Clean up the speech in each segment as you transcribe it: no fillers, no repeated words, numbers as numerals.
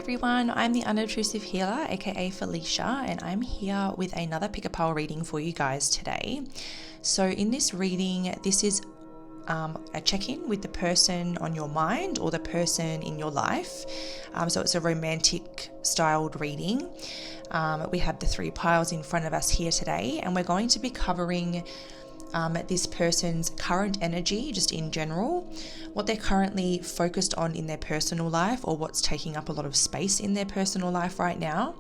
everyone, I'm the unobtrusive healer, aka Felicia, and I'm here with another pick a pile reading for you guys today. So in this reading, this is a check-in with the person on your mind or the person in your life. So it's a romantic styled reading. We have the 3 piles in front of us here today, and we're going to be covering this person's current energy, just in general, what they're currently focused on in their personal life or what's taking up a lot of space in their personal life right now.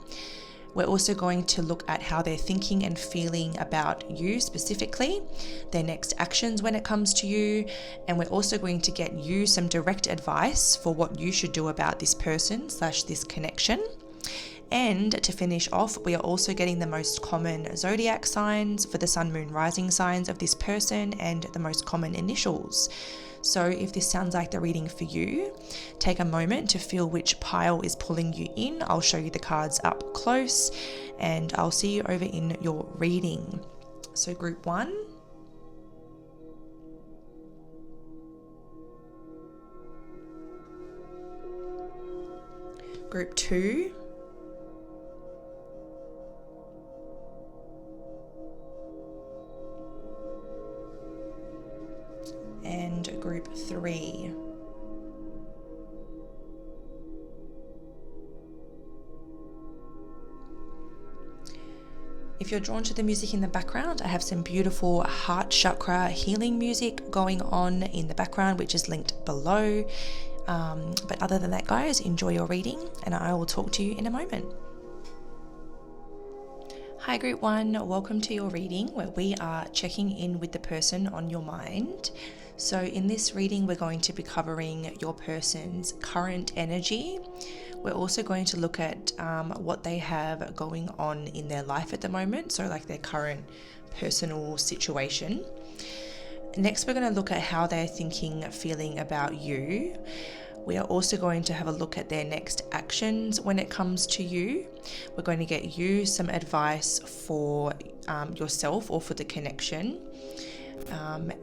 We're also going to look at how they're thinking and feeling about you specifically, their next actions when it comes to you, and we're also going to get you some direct advice for what you should do about this person / this connection. And to finish off, we are also getting the most common zodiac signs for the sun, moon, rising signs of this person and the most common initials. So if this sounds like the reading for you, take a moment to feel which pile is pulling you in. I'll show you the cards up close and I'll see you over in your reading. So group 1. Group 2. And group 3. If you're drawn to the music in the background, I have some beautiful heart chakra healing music going on in the background, which is linked below. But other than that, guys, enjoy your reading and I will talk to you in a moment. Hi group 1, welcome to your reading where we are checking in with the person on your mind. So in this reading, we're going to be covering your person's current energy. We're also going to look at what they have going on in their life at the moment, so like their current personal situation. Next, we're going to look at how they're thinking, feeling about you. We are also going to have a look at their next actions when it comes to you. We're going to get you some advice for yourself or for the connection.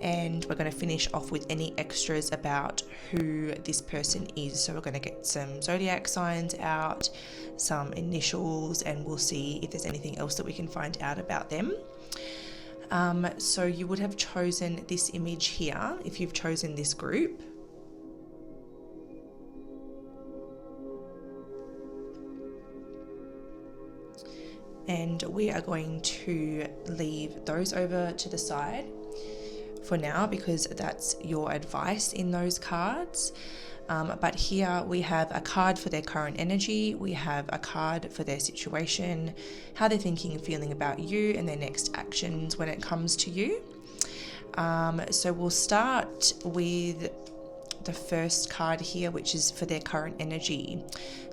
And we're going to finish off with any extras about who this person is. So we're going to get some zodiac signs out, some initials, and we'll see if there's anything else that we can find out about them. So you would have chosen this image here if you've chosen this group. And we are going to leave those over to the side for now because that's your advice in those cards. But here we have a card for their current energy, we have a card for their situation, how they're thinking and feeling about you and their next actions when it comes to you. So we'll start with the first card here, which is for their current energy.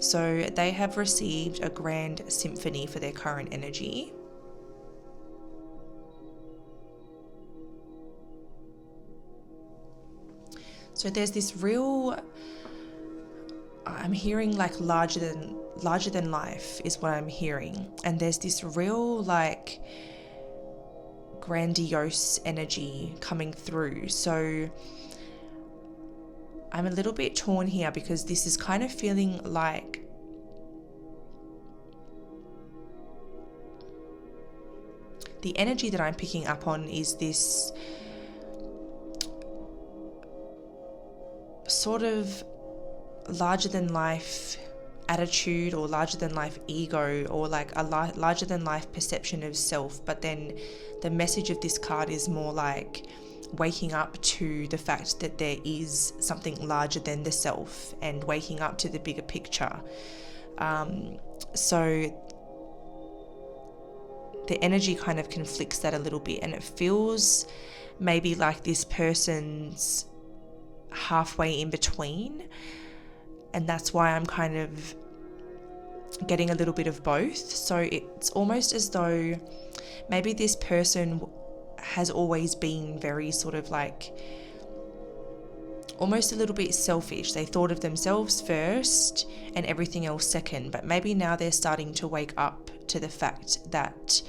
So they have received a grand symphony for their current energy. So there's this real, I'm hearing like larger than life is what I'm hearing. And there's this real like grandiose energy coming through. So I'm a little bit torn here because this is kind of feeling like the energy that I'm picking up on is this sort of larger than life attitude or larger than life ego or like a larger than life perception of self. But then the message of this card is more like waking up to the fact that there is something larger than the self and waking up to the bigger picture. So the energy kind of conflicts that a little bit, and it feels maybe like this person's halfway in between, and that's why I'm kind of getting a little bit of both. So it's almost as though maybe this person has always been very sort of like almost a little bit selfish. They thought of themselves first and everything else second, but maybe now they're starting to wake up to the fact that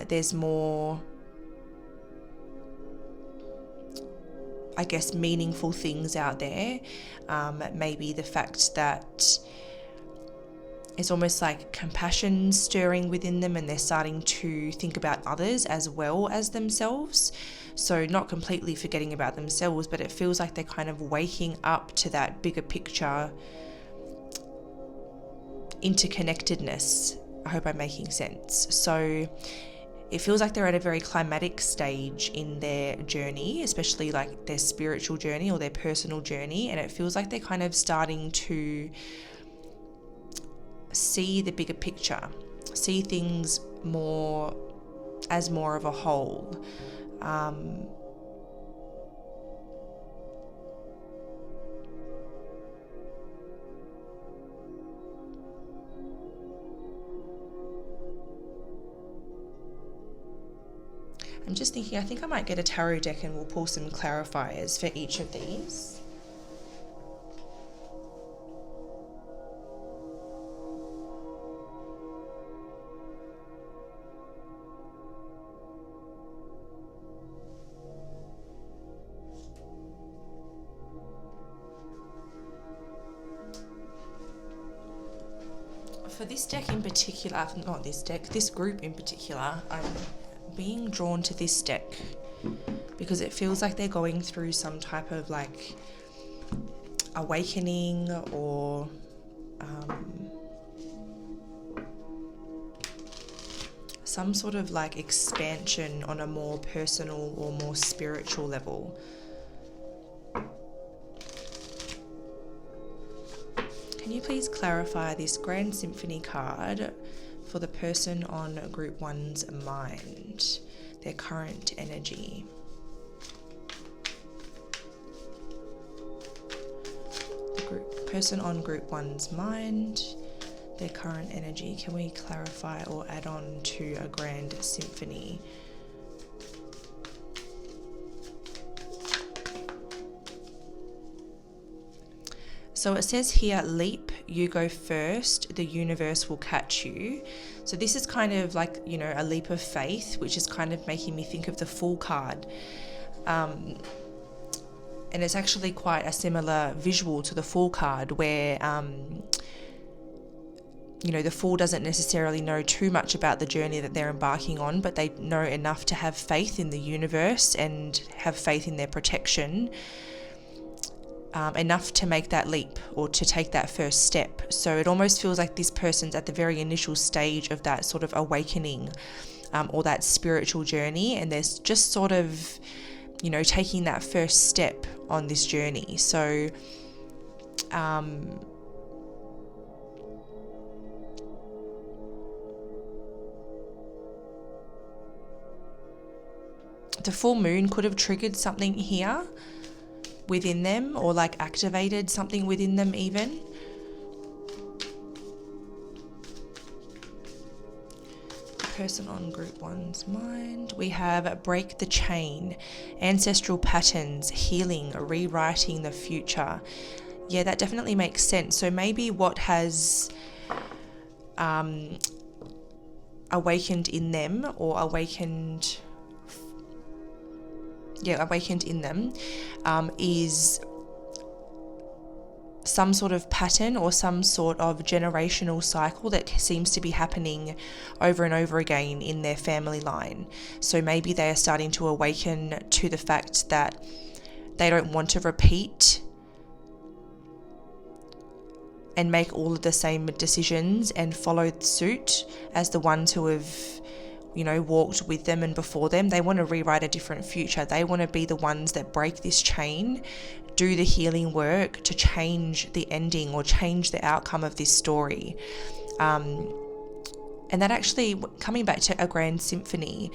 there's more, I guess, meaningful things out there. Maybe the fact that it's almost like compassion stirring within them, and they're starting to think about others as well as themselves. So not completely forgetting about themselves, but it feels like they're kind of waking up to that bigger picture interconnectedness. I hope I'm making sense. So it feels like they're at a very climatic stage in their journey, especially like their spiritual journey or their personal journey. And it feels like they're kind of starting to see the bigger picture, see things more as more of a whole. I'm just thinking, I think I might get a tarot deck and we'll pull some clarifiers for each of these. For this deck in particular, not this deck, this group in particular, I'm being drawn to this deck because it feels like they're going through some type of like awakening or some sort of like expansion on a more personal or more spiritual level. Can you please clarify this Grand Symphony card for the person on Group 1's mind, their current energy? The person on Group 1's mind, their current energy. Can we clarify or add on to a Grand Symphony? So it says here, leap, you go first, the universe will catch you. So this is kind of like, you know, a leap of faith, which is kind of making me think of the Fool card. And it's actually quite a similar visual to the Fool card where, you know, the Fool doesn't necessarily know too much about the journey that they're embarking on, but they know enough to have faith in the universe and have faith in their protection. Enough to make that leap or to take that first step. So it almost feels like this person's at the very initial stage of that sort of awakening or that spiritual journey, and they're just sort of, you know, taking that first step on this journey. So the full moon could have triggered something here within them, or like activated something within them even. The person on Group 1's mind. We have break the chain, ancestral patterns, healing, rewriting the future. Yeah, that definitely makes sense. So maybe what has awakened in them, or awakened in them, is some sort of pattern or some sort of generational cycle that seems to be happening over and over again in their family line. So maybe they are starting to awaken to the fact that they don't want to repeat and make all of the same decisions and follow suit as the ones who have, you know, walked with them and before them. They want to rewrite a different future. They want to be the ones that break this chain, do the healing work to change the ending or change the outcome of this story. And that actually, coming back to a Grand Symphony,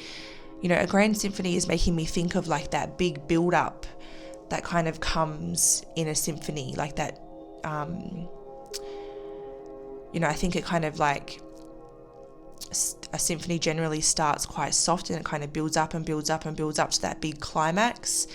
you know, a Grand Symphony is making me think of like that big build up that kind of comes in a symphony, like that, you know, I think it kind of like, a symphony generally starts quite soft and it kind of builds up and builds up and builds up to that big climax,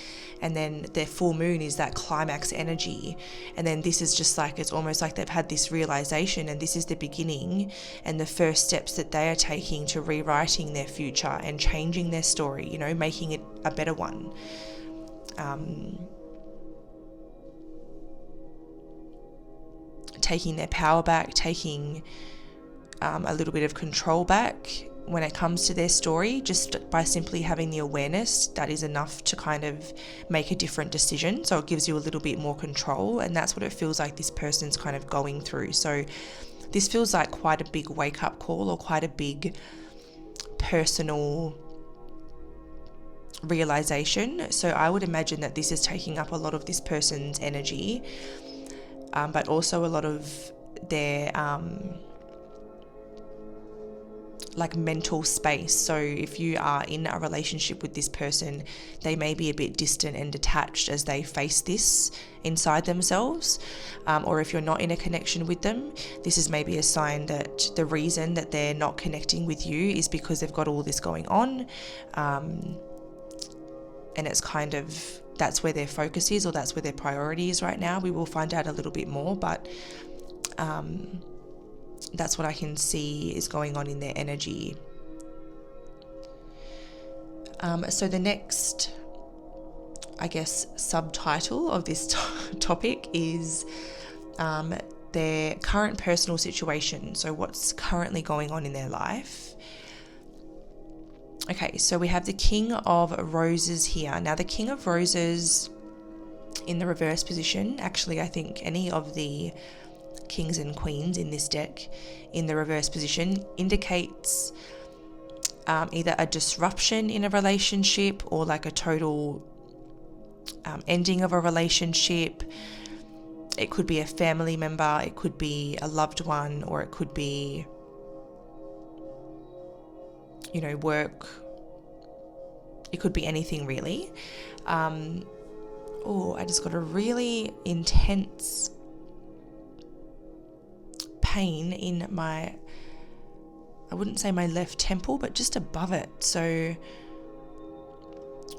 and then their full moon is that climax energy, and then this is just like, it's almost like they've had this realization, and this is the beginning and the first steps that they are taking to rewriting their future and changing their story, you know, making it a better one. Taking their power back, taking a little bit of control back when it comes to their story. Just by simply having the awareness, that is enough to kind of make a different decision. So it gives you a little bit more control, and that's what it feels like this person's kind of going through. So this feels like quite a big wake-up call, or quite a big personal realization. So I would imagine that this is taking up a lot of this person's energy, but also a lot of their like mental space. So if you are in a relationship with this person, they may be a bit distant and detached as they face this inside themselves, or if you're not in a connection with them, this is maybe a sign that the reason that they're not connecting with you is because they've got all this going on, and it's kind of, that's where their focus is, or that's where their priority is right now. We will find out a little bit more, but that's what I can see is going on in their energy. So the next, I guess, subtitle of this topic is their current personal situation. So what's currently going on in their life. Okay, so we have the King of Roses here. Now the King of Roses in the reverse position, actually I think any of the kings and queens in this deck in the reverse position indicates either a disruption in a relationship, or like a total ending of a relationship. It could be a family member, it could be a loved one, or it could be, you know, work. It could be anything really. Oh, I just got a really intense pain in my, I wouldn't say my left temple, but just above it. So,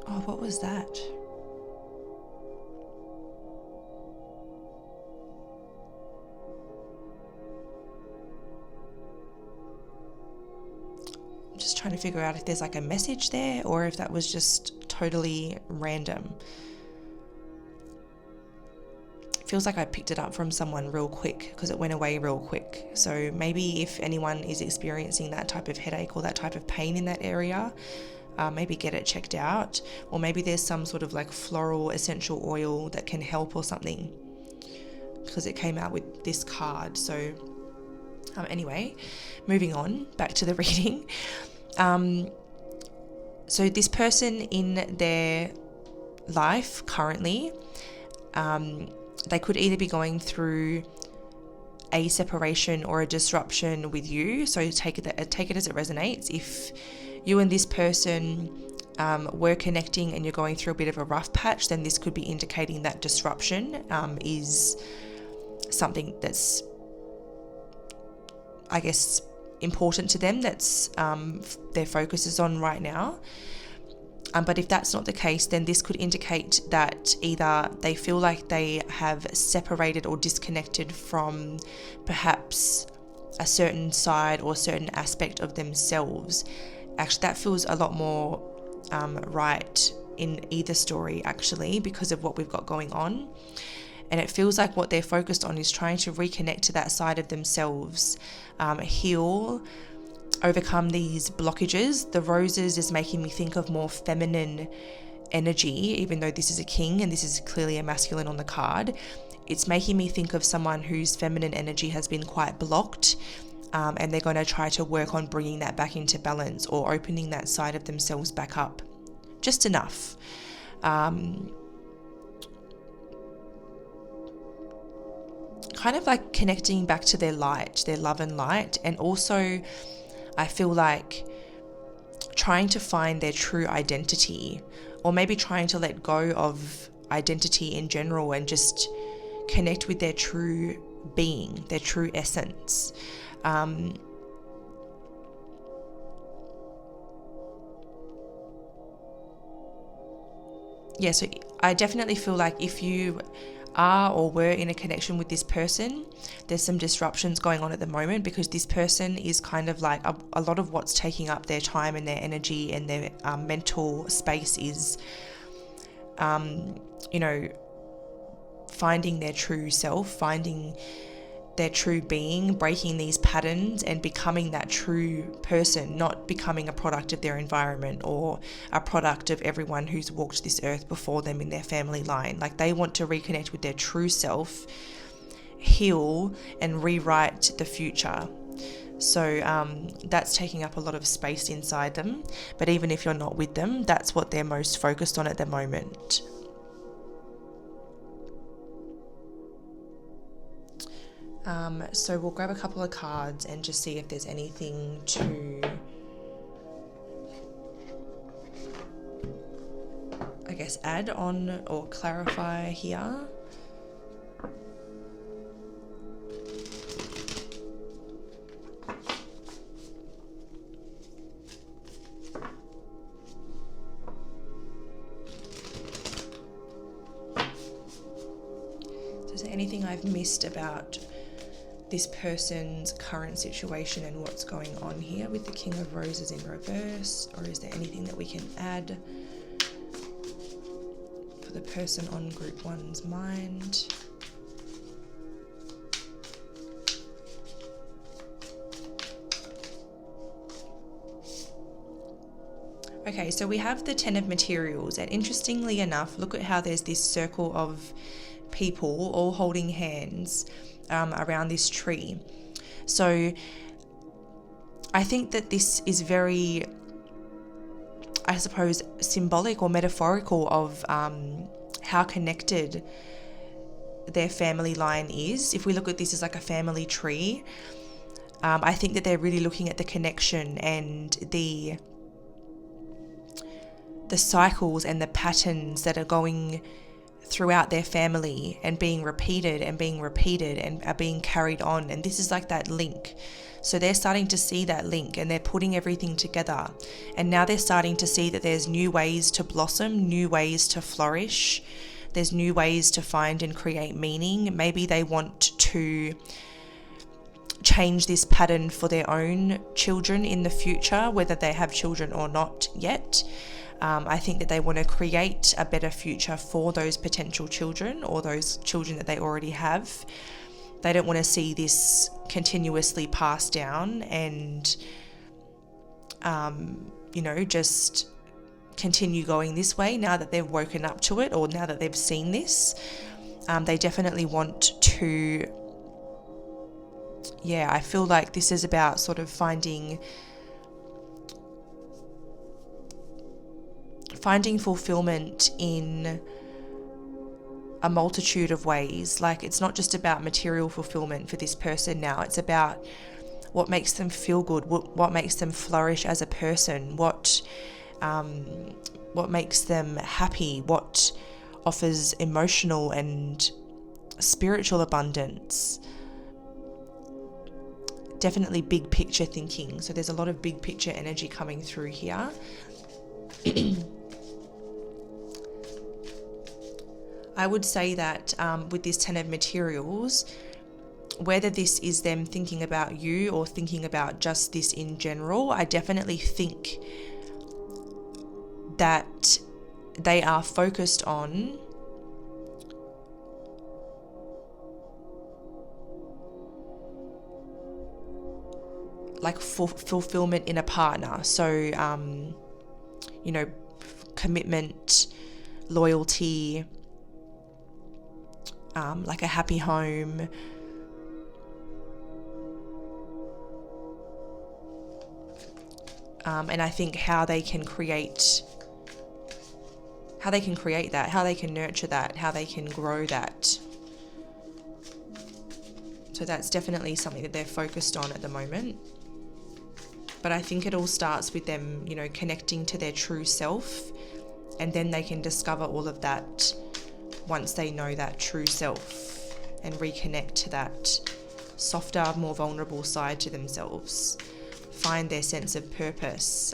oh, what was that? I'm just trying to figure out if there's like a message there, or if that was just totally random. Feels like I picked it up from someone real quick because it went away real quick. So maybe if anyone is experiencing that type of headache or that type of pain in that area, maybe get it checked out, or maybe there's some sort of like floral essential oil that can help or something, because it came out with this card. So anyway, moving on back to the reading. So this person in their life currently, they could either be going through a separation or a disruption with you. So take it as it resonates. If you and this person were connecting and you're going through a bit of a rough patch, then this could be indicating that disruption is something that's, I guess, important to them, that's their focus is on right now. But if that's not the case, then this could indicate that either they feel like they have separated or disconnected from perhaps a certain side or certain aspect of themselves. Actually, that feels a lot more right in either story, actually, because of what we've got going on. And it feels like what they're focused on is trying to reconnect to that side of themselves, heal, overcome these blockages. The roses is making me think of more feminine energy, even though this is a king and this is clearly a masculine on the card. It's making me think of someone whose feminine energy has been quite blocked, and they're going to try to work on bringing that back into balance, or opening that side of themselves back up just enough. Kind of like connecting back to their light, their love and light, and also I feel like trying to find their true identity, or maybe trying to let go of identity in general and just connect with their true being, their true essence. So I definitely feel like if you are or were in a connection with this person, there's some disruptions going on at the moment, because this person is kind of like a lot of what's taking up their time and their energy and their mental space is finding their true self, finding their true being, breaking these patterns and becoming that true person, not becoming a product of their environment or a product of everyone who's walked this earth before them in their family line. Like, they want to reconnect with their true self, heal and rewrite the future. So that's taking up a lot of space inside them. But even if you're not with them, that's what they're most focused on at the moment. So we'll grab a couple of cards and just see if there's anything to, I guess, add on or clarify here. Is there anything I've missed about this person's current situation and what's going on here with the King of Roses in reverse? Or is there anything that we can add for the person on group 1's mind? Okay, so we have the 10 of materials, and interestingly enough, look at how there's this circle of people all holding hands around this tree. So I think that this is very, I suppose, symbolic or metaphorical of how connected their family line is. If we look at this as like a family tree, I think that they're really looking at the connection and the cycles and the patterns that are going throughout their family and being repeated and are being carried on. And this is like that link. So they're starting to see that link and they're putting everything together. And now they're starting to see that there's new ways to blossom, new ways to flourish. There's new ways to find and create meaning. Maybe they want to change this pattern for their own children in the future, whether they have children or not yet. I think that they want to create a better future for those potential children or those children that they already have. They don't want to see this continuously passed down and, just continue going this way now that they've woken up to it or now that they've seen this. They definitely want to, I feel like this is about sort of finding fulfillment in a multitude of ways. Like, it's not just about material fulfillment for this person now. It's about what makes them feel good, what makes them flourish as a person, what makes them happy, what offers emotional and spiritual abundance. Definitely big picture thinking. So there's a lot of big picture energy coming through here. I would say that with this 10 of materials, whether this is them thinking about you or thinking about just this in general, I definitely think that they are focused on like fulfillment in a partner. So, commitment, loyalty, like a happy home. And I think how they can create that, how they can nurture that, how they can grow that. So that's definitely something that they're focused on at the moment. But I think it all starts with them, connecting to their true self, and then they can discover all of that once they know that true self and reconnect to that softer, more vulnerable side to themselves. Find their sense of purpose,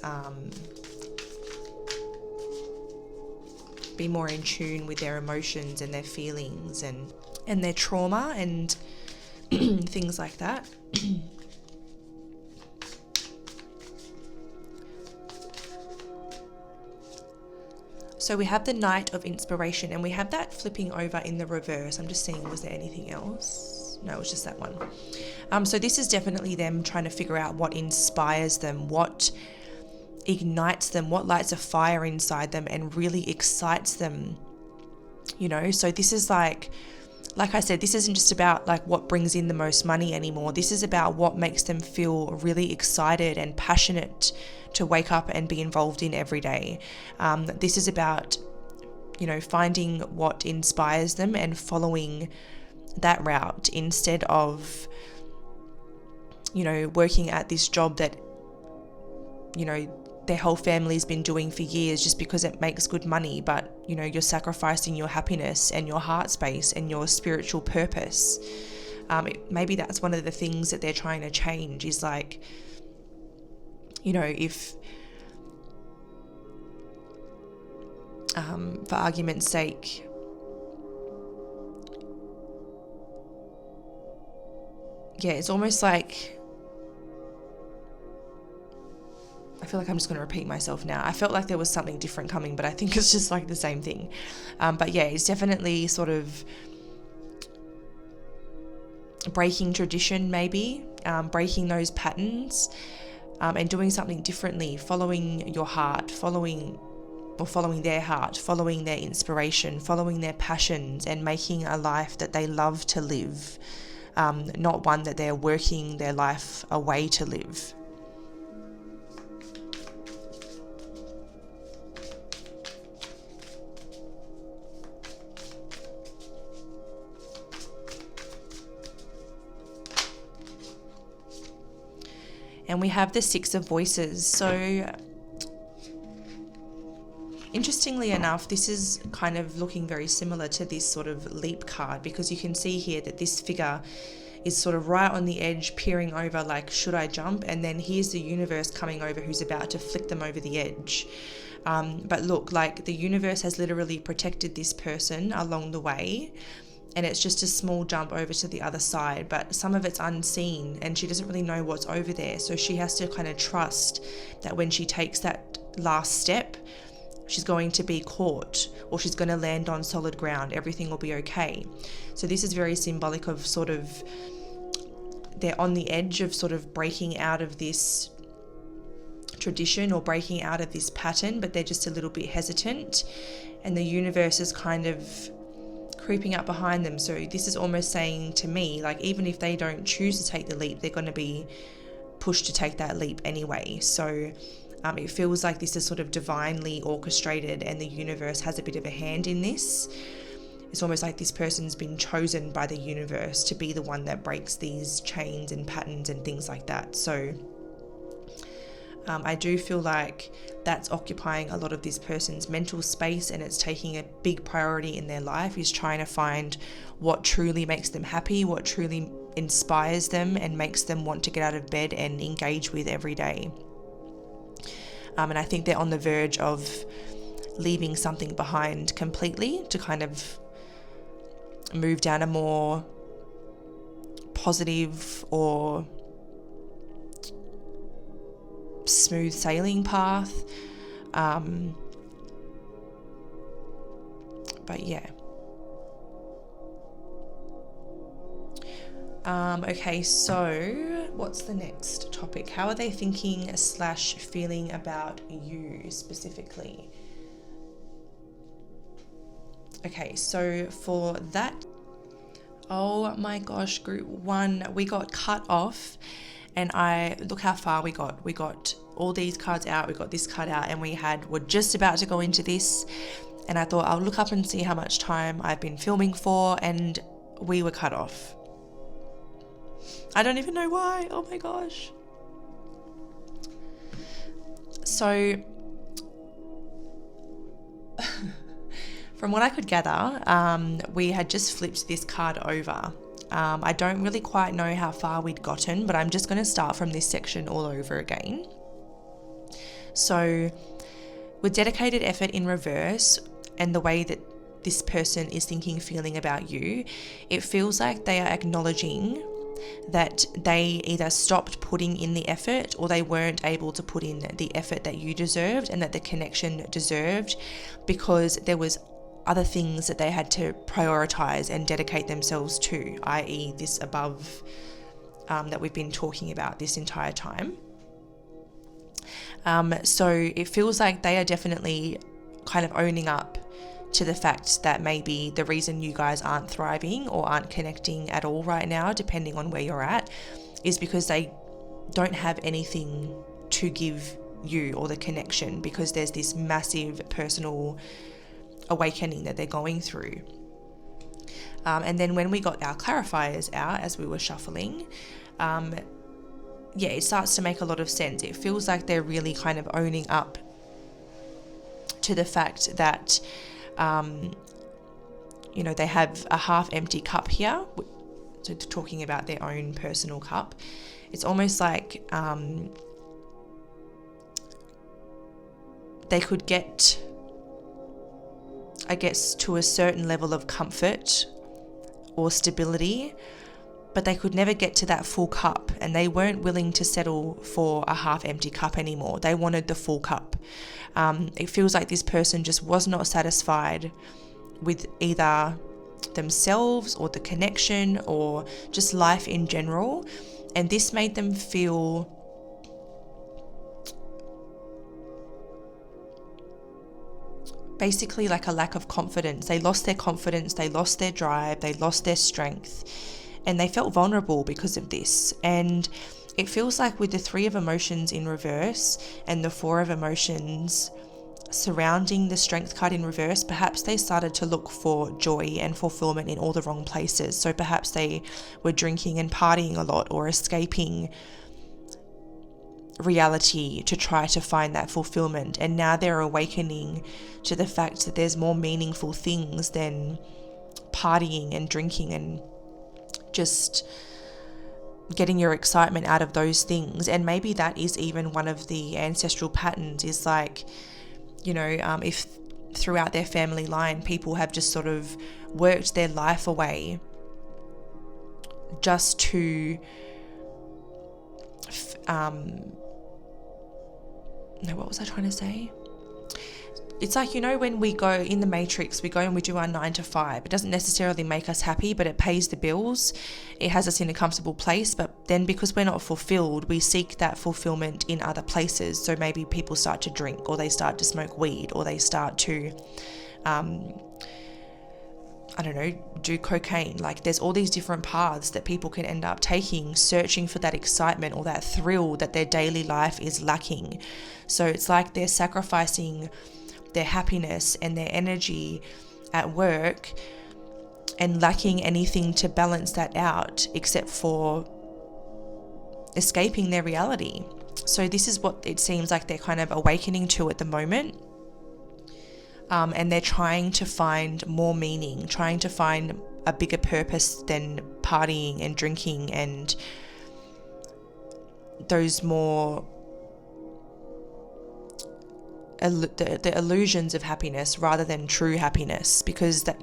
be more in tune with their emotions and their feelings and their trauma and things like that. So we have the Knight of Inspiration, and we have that flipping over in the reverse. I'm just seeing, was there anything else? No, it was just that one. So this is definitely them trying to figure out what inspires them, what ignites them, what lights a fire inside them and really excites them, you know. So this is like I said, this isn't just about like what brings in the most money anymore. This is about what makes them feel really excited and passionate to wake up and be involved in every day. This is about, you know, finding what inspires them and following that route instead of, you know, working at this job that, you know, their whole family's been doing for years just because it makes good money, but, you know, you're sacrificing your happiness and your heart space and your spiritual purpose. Maybe that's one of the things that they're trying to change is like, you know, if, for argument's sake, yeah, it's almost like, I feel like I'm just going to repeat myself now. I felt like there was something different coming, but I think it's just like the same thing. But yeah, it's definitely sort of breaking tradition, maybe, breaking those patterns, and doing something differently, following your heart, following their heart, following their inspiration, following their passions, and making a life that they love to live, not one that they're working their life away to live. And we have the Six of Voices. So interestingly enough, this is kind of looking very similar to this sort of leap card, because you can see here that this figure is sort of right on the edge, peering over like, should I jump? And then here's the universe coming over who's about to flick them over the edge. But look, like the universe has literally protected this person along the way, and it's just a small jump over to the other side, but some of it's unseen and she doesn't really know what's over there. So she has to kind of trust that when she takes that last step, she's going to be caught or she's going to land on solid ground. Everything will be okay. So this is very symbolic of sort of, they're on the edge of sort of breaking out of this tradition or breaking out of this pattern, but they're just a little bit hesitant, and the universe is kind of creeping up behind them. So this is almost saying to me, like, even if they don't choose to take the leap, they're going to be pushed to take that leap anyway. So it feels like this is sort of divinely orchestrated and the universe has a bit of a hand in this. It's almost like this person's been chosen by the universe to be the one that breaks these chains and patterns and things like that. So I do feel like that's occupying a lot of this person's mental space, and it's taking a big priority in their life, is trying to find what truly makes them happy, what truly inspires them and makes them want to get out of bed and engage with every day. And I think they're on the verge of leaving something behind completely to kind of move down a more positive or smooth sailing path. But yeah. Okay, so what's the next topic? How are they thinking / feeling about you specifically? Okay, so for that, oh my gosh, group 1, we got cut off, and look how far we got. We got all these cards out, we got this card out, and we're just about to go into this, and I thought I'll look up and see how much time I've been filming for, and we were cut off. I don't even know why. Oh my gosh. So from what I could gather, we had just flipped this card over. I don't really quite know how far we'd gotten, but I'm just going to start from this section all over again. So with dedicated effort in reverse and the way that this person is thinking, feeling about you, it feels like they are acknowledging that they either stopped putting in the effort or they weren't able to put in the effort that you deserved and that the connection deserved, because there was other things that they had to prioritize and dedicate themselves to, i.e. this above that we've been talking about this entire time. So it feels like they are definitely kind of owning up to the fact that maybe the reason you guys aren't thriving or aren't connecting at all right now, depending on where you're at, is because they don't have anything to give you or the connection, because there's this massive personal awakening that they're going through. And then when we got our clarifiers out as we were shuffling, it starts to make a lot of sense. It feels like they're really kind of owning up to the fact that they have a half empty cup here. So talking about their own personal cup, it's almost like they could get, I guess, to a certain level of comfort or stability, but they could never get to that full cup, and they weren't willing to settle for a half empty cup anymore. They wanted the full cup. It feels like this person just was not satisfied with either themselves or the connection or just life in general, and this made them feel basically like a lack of confidence. They lost their confidence, they lost their drive, they lost their strength, and they felt vulnerable because of this. And it feels like with the 3 of emotions in reverse and the 4 of emotions surrounding the strength card in reverse, perhaps they started to look for joy and fulfillment in all the wrong places. So perhaps they were drinking and partying a lot, or escaping reality to try to find that fulfillment, and now they're awakening to the fact that there's more meaningful things than partying and drinking and just getting your excitement out of those things. And maybe that is even one of the ancestral patterns, is like, if throughout their family line people have just sort of worked their life away just to what was I trying to say? It's like, when we go in the matrix, we go and we do our 9 to 5. It doesn't necessarily make us happy, but it pays the bills. It has us in a comfortable place. But then because we're not fulfilled, we seek that fulfillment in other places. So maybe people start to drink, or they start to smoke weed, or they start to, do cocaine. Like, there's all these different paths that people can end up taking, searching for that excitement or that thrill that their daily life is lacking. So it's like they're sacrificing their happiness and their energy at work and lacking anything to balance that out except for escaping their reality. So this is what it seems like they're kind of awakening to at the moment. And they're trying to find more meaning, trying to find a bigger purpose than partying and drinking and those more the illusions of happiness rather than true happiness, because that,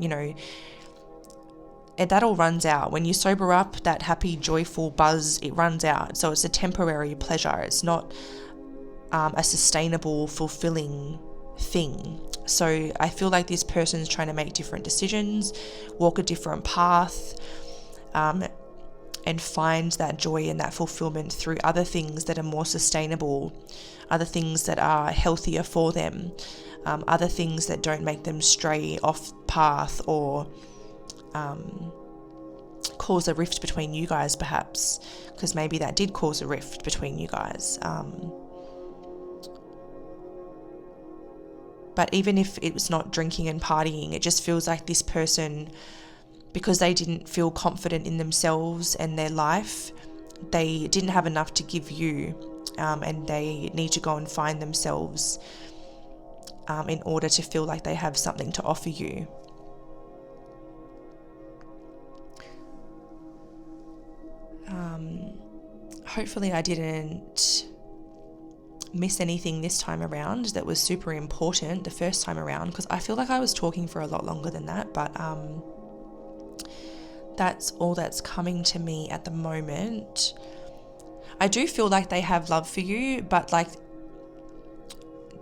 that all runs out. When you sober up, that happy, joyful buzz, it runs out. So it's a temporary pleasure. It's not a sustainable, fulfilling thing. So I feel like this person's trying to make different decisions, walk a different path, and find that joy and that fulfillment through other things that are more sustainable, other things that are healthier for them, other things that don't make them stray off path or cause a rift between you guys, perhaps, because maybe that did cause a rift between you guys. But even if it was not drinking and partying, it just feels like this person, because they didn't feel confident in themselves and their life, they didn't have enough to give you, and they need to go and find themselves in order to feel like they have something to offer you. Hopefully I didn't miss anything this time around that was super important the first time around, because I feel like I was talking for a lot longer than that, but that's all that's coming to me at the moment. I do feel like they have love for you, but like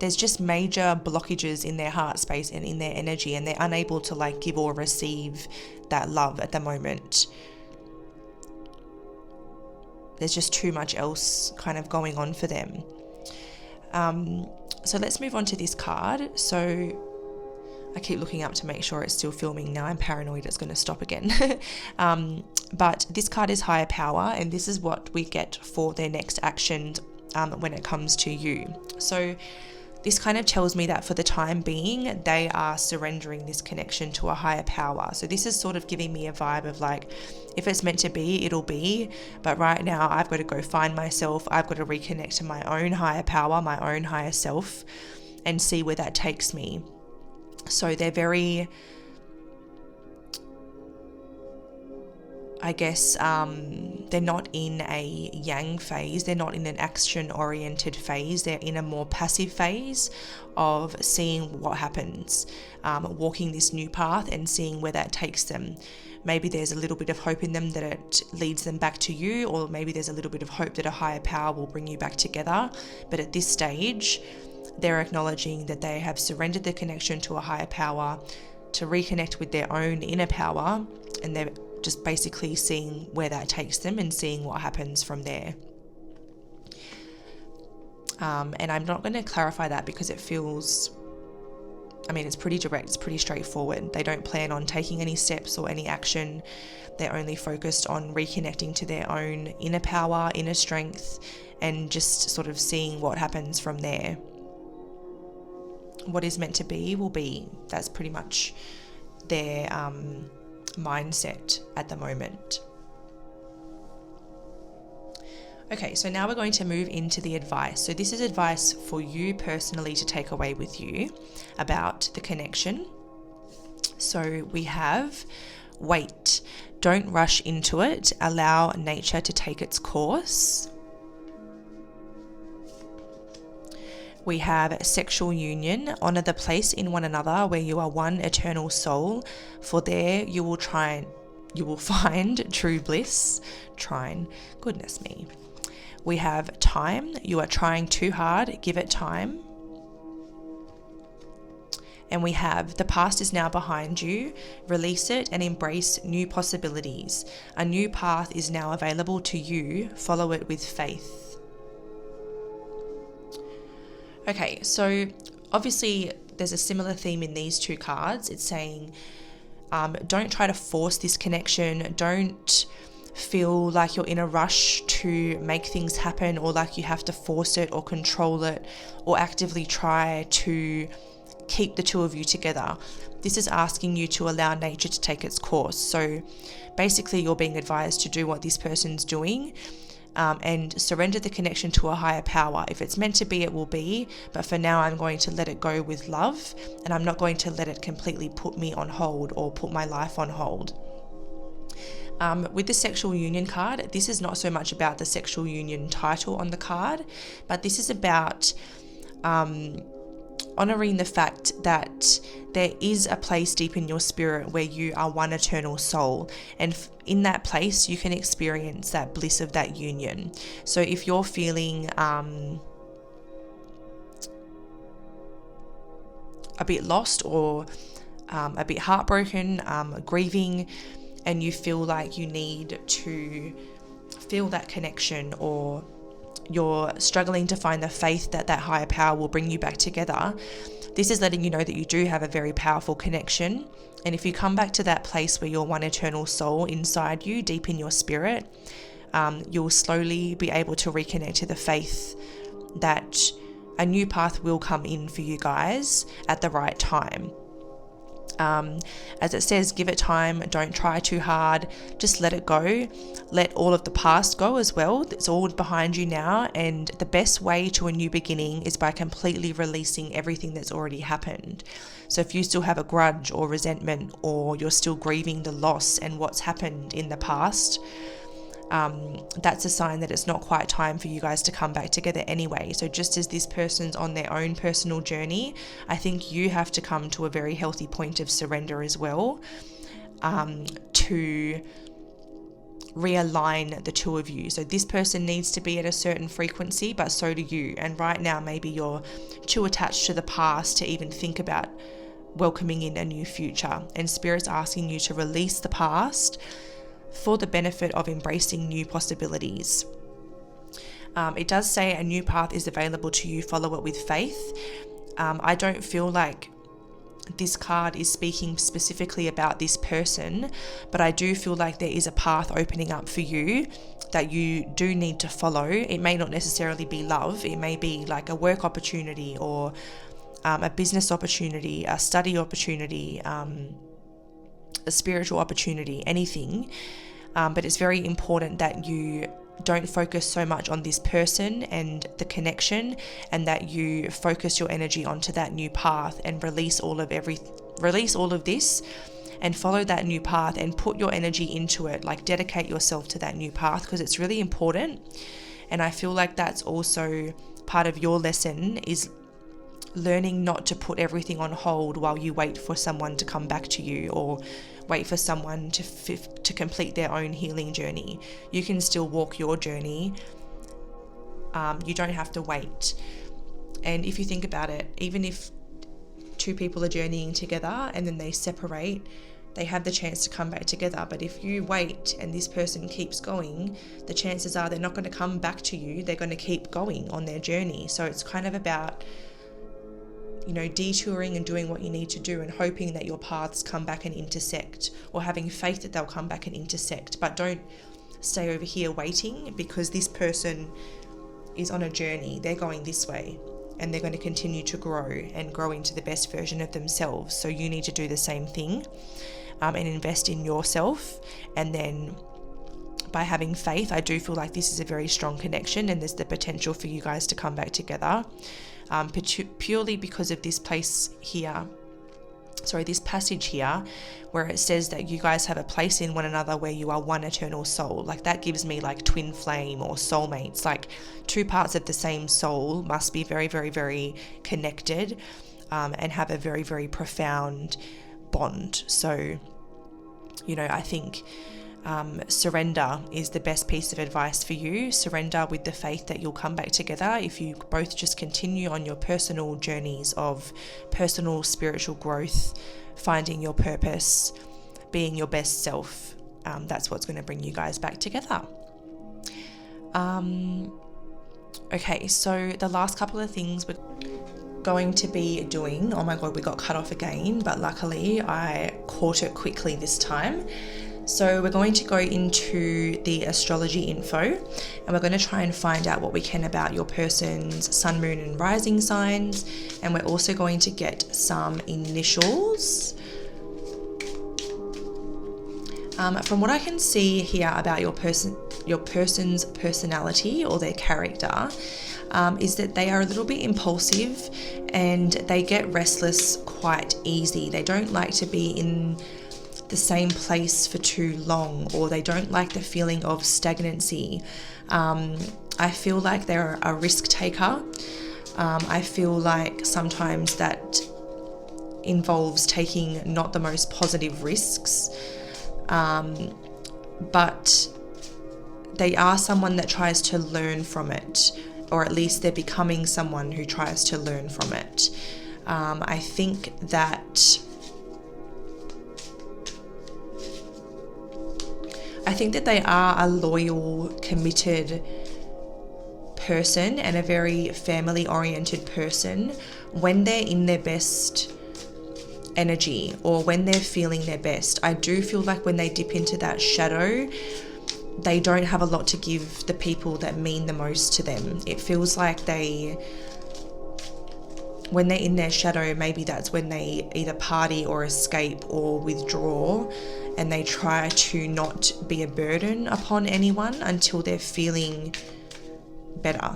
there's just major blockages in their heart space and in their energy, and they're unable to like give or receive that love at the moment. There's just too much else kind of going on for them. So let's move on to this card. So I keep looking up to make sure it's still filming. Now I'm paranoid it's going to stop again. But this card is higher power, and this is what we get for their next action when it comes to you. So this kind of tells me that for the time being, they are surrendering this connection to a higher power. So this is sort of giving me a vibe of like, if it's meant to be, it'll be. But right now I've got to go find myself. I've got to reconnect to my own higher power, my own higher self, and see where that takes me. So they're very, I guess, they're not in a yang phase. They're not in an action-oriented phase. They're in a more passive phase of seeing what happens, walking this new path and seeing where that takes them. Maybe there's a little bit of hope in them that it leads them back to you, or maybe there's a little bit of hope that a higher power will bring you back together. But at this stage, they're acknowledging that they have surrendered the connection to a higher power to reconnect with their own inner power, and they're just basically seeing where that takes them and seeing what happens from there. And I'm not going to clarify that because it feels, I mean, it's pretty direct, it's pretty straightforward. They don't plan on taking any steps or any action. They're only focused on reconnecting to their own inner power, inner strength, and just sort of seeing what happens from there. What is meant to be will be. That's pretty much their mindset at the moment. Okay, so now we're going to move into the advice. So this is advice for you personally to take away with you about the connection. So we have wait. Don't rush into it. Allow nature to take its course. We have sexual union. Honor the place in one another where you are one eternal soul, for there you will find true bliss. Goodness me. We have time. You are trying too hard. Give it time. And we have the past is now behind you. Release it and embrace new possibilities. A new path is now available to you. Follow it with faith. Okay, so obviously there's a similar theme in these two cards. It's saying don't try to force this connection. Don't feel like you're in a rush to make things happen, or like you have to force it or control it or actively try to keep the two of you together. This is asking you to allow nature to take its course. So basically you're being advised to do what this person's doing, and surrender the connection to a higher power. If it's meant to be, it will be, but for now I'm going to let it go with love, and I'm not going to let it completely put me on hold or put my life on hold. With the sexual union card, this is not so much about the sexual union title on the card, but this is about honoring the fact that there is a place deep in your spirit where you are one eternal soul, and in that place you can experience that bliss of that union. So if you're feeling a bit lost or a bit heartbroken, grieving, and you feel like you need to feel that connection, or you're struggling to find the faith that that higher power will bring you back together, this is letting you know that you do have a very powerful connection. And if you come back to that place where you're one eternal soul inside you, deep in your spirit, you'll slowly be able to reconnect to the faith that a new path will come in for you guys at the right time. As it says, give it time, don't try too hard, just let it go. Let all of the past go as well. It's all behind you now, and the best way to a new beginning is by completely releasing everything that's already happened. So if you still have a grudge or resentment, or you're still grieving the loss and what's happened in the past, that's a sign that it's not quite time for you guys to come back together anyway. So just as this person's on their own personal journey, I think you have to come to a very healthy point of surrender as well, to realign the two of you. So this person needs to be at a certain frequency, but so do you. And right now, maybe you're too attached to the past to even think about welcoming in a new future. And Spirit's asking you to release the past for the benefit of embracing new possibilities. It does say a new path is available to you. Follow it with faith. I don't feel like this card is speaking specifically about this person, but I do feel like there is a path opening up for you that you do need to follow. It may not necessarily be love. It may be like a work opportunity or a business opportunity, a study opportunity, a spiritual opportunity, anything. But it's very important that you don't focus so much on this person and the connection, and that you focus your energy onto that new path and release all of this and follow that new path and put your energy into it. Like, dedicate yourself to that new path, because it's really important. And I feel like that's also part of your lesson, is learning not to put everything on hold while you wait for someone to come back to you, or wait for someone to complete their own healing journey. You can still walk your journey. You don't have to wait. And if you think about it, even if two people are journeying together and then they separate, they have the chance to come back together. But if you wait and this person keeps going, the chances are they're not going to come back to you. They're going to keep going on their journey. So it's kind of about, detouring and doing what you need to do and hoping that your paths come back and intersect, or having faith that they'll come back and intersect. But don't stay over here waiting, because this person is on a journey. They're going this way and they're going to continue to grow and grow into the best version of themselves. So you need to do the same thing and invest in yourself. And then by having faith, I do feel like this is a very strong connection, and there's the potential for you guys to come back together. Purely because of this passage here, where it says that you guys have a place in one another where you are one eternal soul. Like, that gives me like twin flame or soulmates. Like, two parts of the same soul must be very, very, very connected, and have a very, very profound bond. So, I think surrender is the best piece of advice for you. Surrender with the faith that you'll come back together if you both just continue on your personal journeys of personal spiritual growth, finding your purpose, being your best self. That's what's going to bring you guys back together. Okay, so the last couple of things we're going to be doing, oh my god, we got cut off again, but luckily I caught it quickly this time. So we're going to go into the astrology info, and we're going to try and find out what we can about your person's sun, moon and rising signs. And we're also going to get some initials. From what I can see here about your person's personality or their character, is that they are a little bit impulsive and they get restless quite easy. They don't like to be in the same place for too long, or they don't like the feeling of stagnancy. I feel like they're a risk taker. I feel like sometimes that involves taking not the most positive risks, but they are someone that tries to learn from it, or at least they're becoming someone who tries to learn from it. I think that they are a loyal, committed person and a very family-oriented person when they're in their best energy or when they're feeling their best. I do feel like when they dip into that shadow, they don't have a lot to give the people that mean the most to them. It feels like when they're in their shadow, maybe that's when they either party or escape or withdraw, and they try to not be a burden upon anyone until they're feeling better.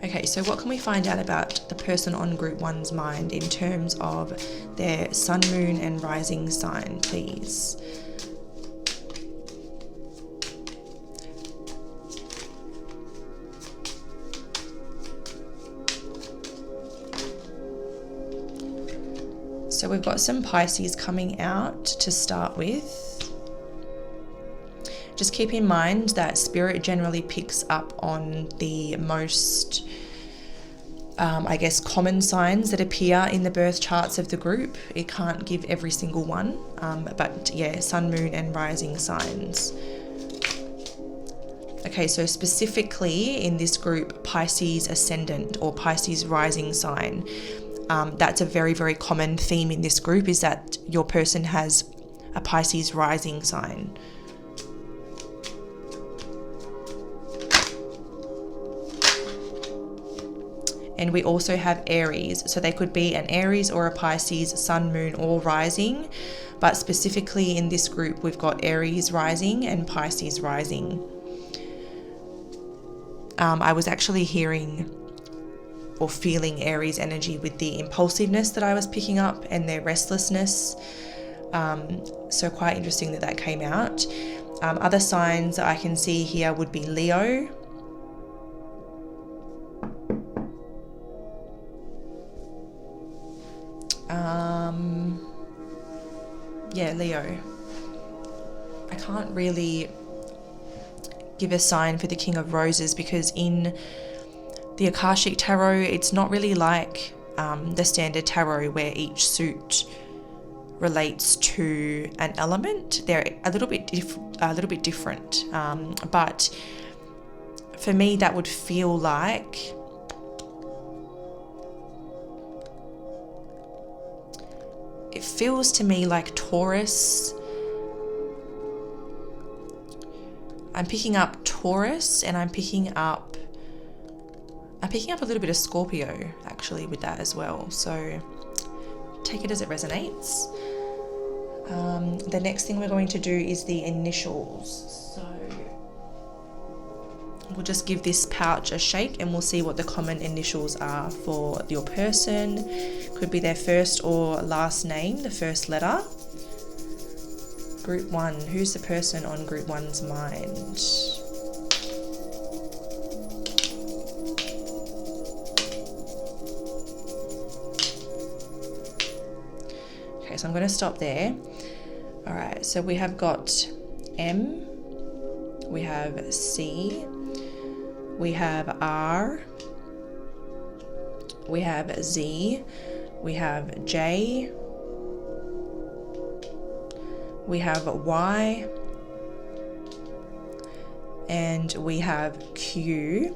Okay, so what can we find out about the person on Group 1's mind in terms of their sun, moon and rising sign, please? So we've got some Pisces coming out to start with. Just keep in mind that Spirit generally picks up on the most, I guess, common signs that appear in the birth charts of the group. It can't give every single one, but yeah, Sun, Moon and Rising signs. Okay, so specifically in this group, Pisces Ascendant or Pisces Rising sign, that's a very, very common theme in this group, is that your person has a Pisces Rising sign. And we also have Aries, so they could be an Aries or a Pisces, Sun, Moon or Rising, but specifically in this group we've got Aries Rising and Pisces Rising. I was actually hearing or feeling Aries energy with the impulsiveness that I was picking up and their restlessness, so quite interesting that that came out. Other signs I can see here would be Leo, Leo. I can't really give a sign for the King of Roses because in the Akashic Tarot, it's not really like the standard tarot where each suit relates to an element. They're a little bit different. But for me, that would feel like it feels to me like Taurus. I'm picking up Taurus and I'm picking up a little bit of Scorpio actually with that as well. So take it as it resonates. The next thing we're going to do is the initials. So we'll just give this pouch a shake and we'll see what the common initials are for your person. Could be their first or last name, the first letter. Group 1, who's the person on Group 1's mind? Okay, so I'm going to stop there. All right, so we have got M, we have C, we have R, we have Z, we have J, we have Y, and we have Q,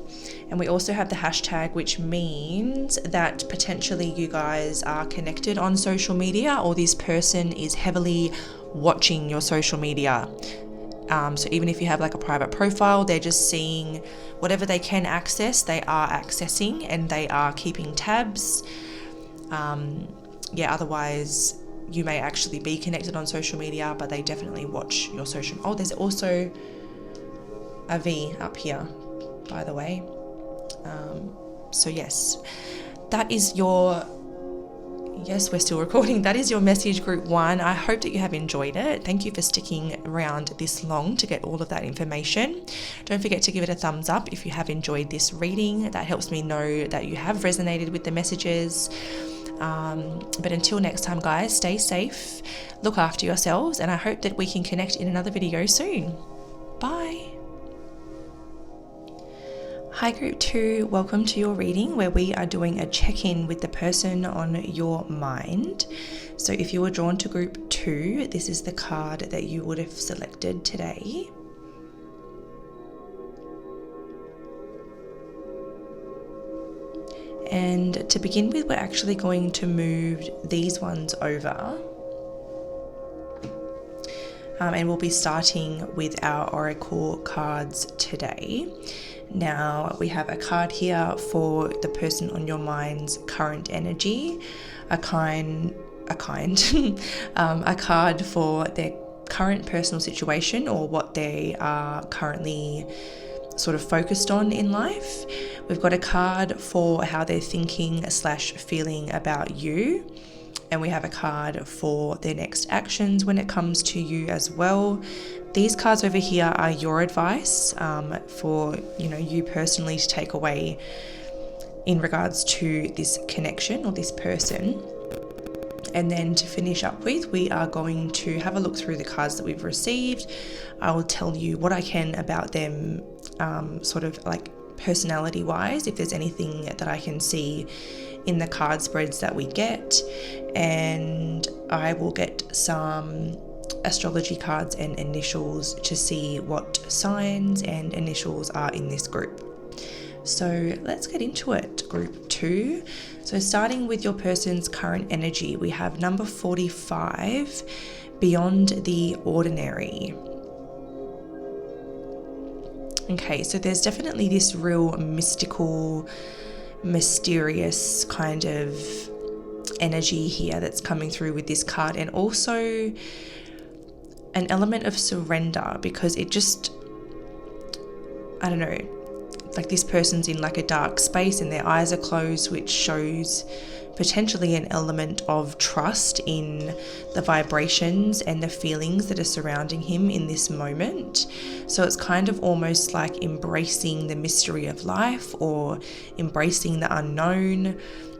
and we also have the hashtag, which means that potentially you guys are connected on social media or this person is heavily watching your social media. So even if you have like a private profile, they're just seeing whatever they can access, they are accessing and they are keeping tabs. Otherwise you may actually be connected on social media, but they definitely watch your social. Oh, there's also a V up here, by the way. So yes, that is your, yes, we're still recording. That is your message, Group 1. I hope that you have enjoyed it. Thank you for sticking around this long to get all of that information. Don't forget to give it a thumbs up if you have enjoyed this reading. That helps me know that you have resonated with the messages. But until next time, guys, stay safe, look after yourselves, and I hope that we can connect in another video soon. Bye. Hi Group 2, welcome to your reading where we are doing a check-in with the person on your mind. So if you were drawn to Group 2, this is the card that you would have selected today. And to begin with, we're actually going to move these ones over. And we'll be starting with our Oracle cards today. Now, we have a card here for the person on your mind's current energy, a card for their current personal situation or what they are currently sort of focused on in life. We've got a card for how they're thinking / feeling about you. And we have a card for their next actions when it comes to you as well. These cards over here are your advice for you personally to take away in regards to this connection or this person. And then to finish up with, we are going to have a look through the cards that we've received. I will tell you what I can about them, sort of like personality wise, if there's anything that I can see in the card spreads that we get. And I will get some astrology cards and initials to see what signs and initials are in this group. So let's get into it, group 2. So starting with your person's current energy, we have number 45, beyond the ordinary. Okay, so there's definitely this real mystical, mysterious kind of energy here that's coming through with this card, and also an element of surrender, because it just, I don't know, like this person's in like a dark space and their eyes are closed, which shows potentially an element of trust in the vibrations and the feelings that are surrounding him in this moment. So it's kind of almost like embracing the mystery of life, or embracing the unknown,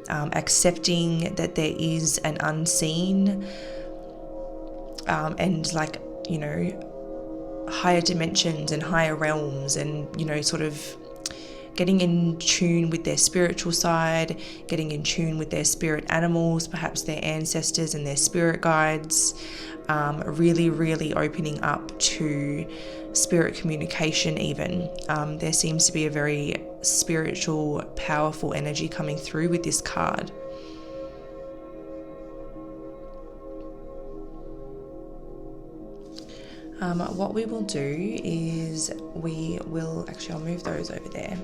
accepting that there is an unseen, and like, you know, higher dimensions and higher realms, and, you know, sort of getting in tune with their spiritual side, getting in tune with their spirit animals, perhaps their ancestors and their spirit guides, really opening up to spirit communication even. There seems to be a very spiritual, powerful energy coming through with this card. What we will do is I'll move those over there.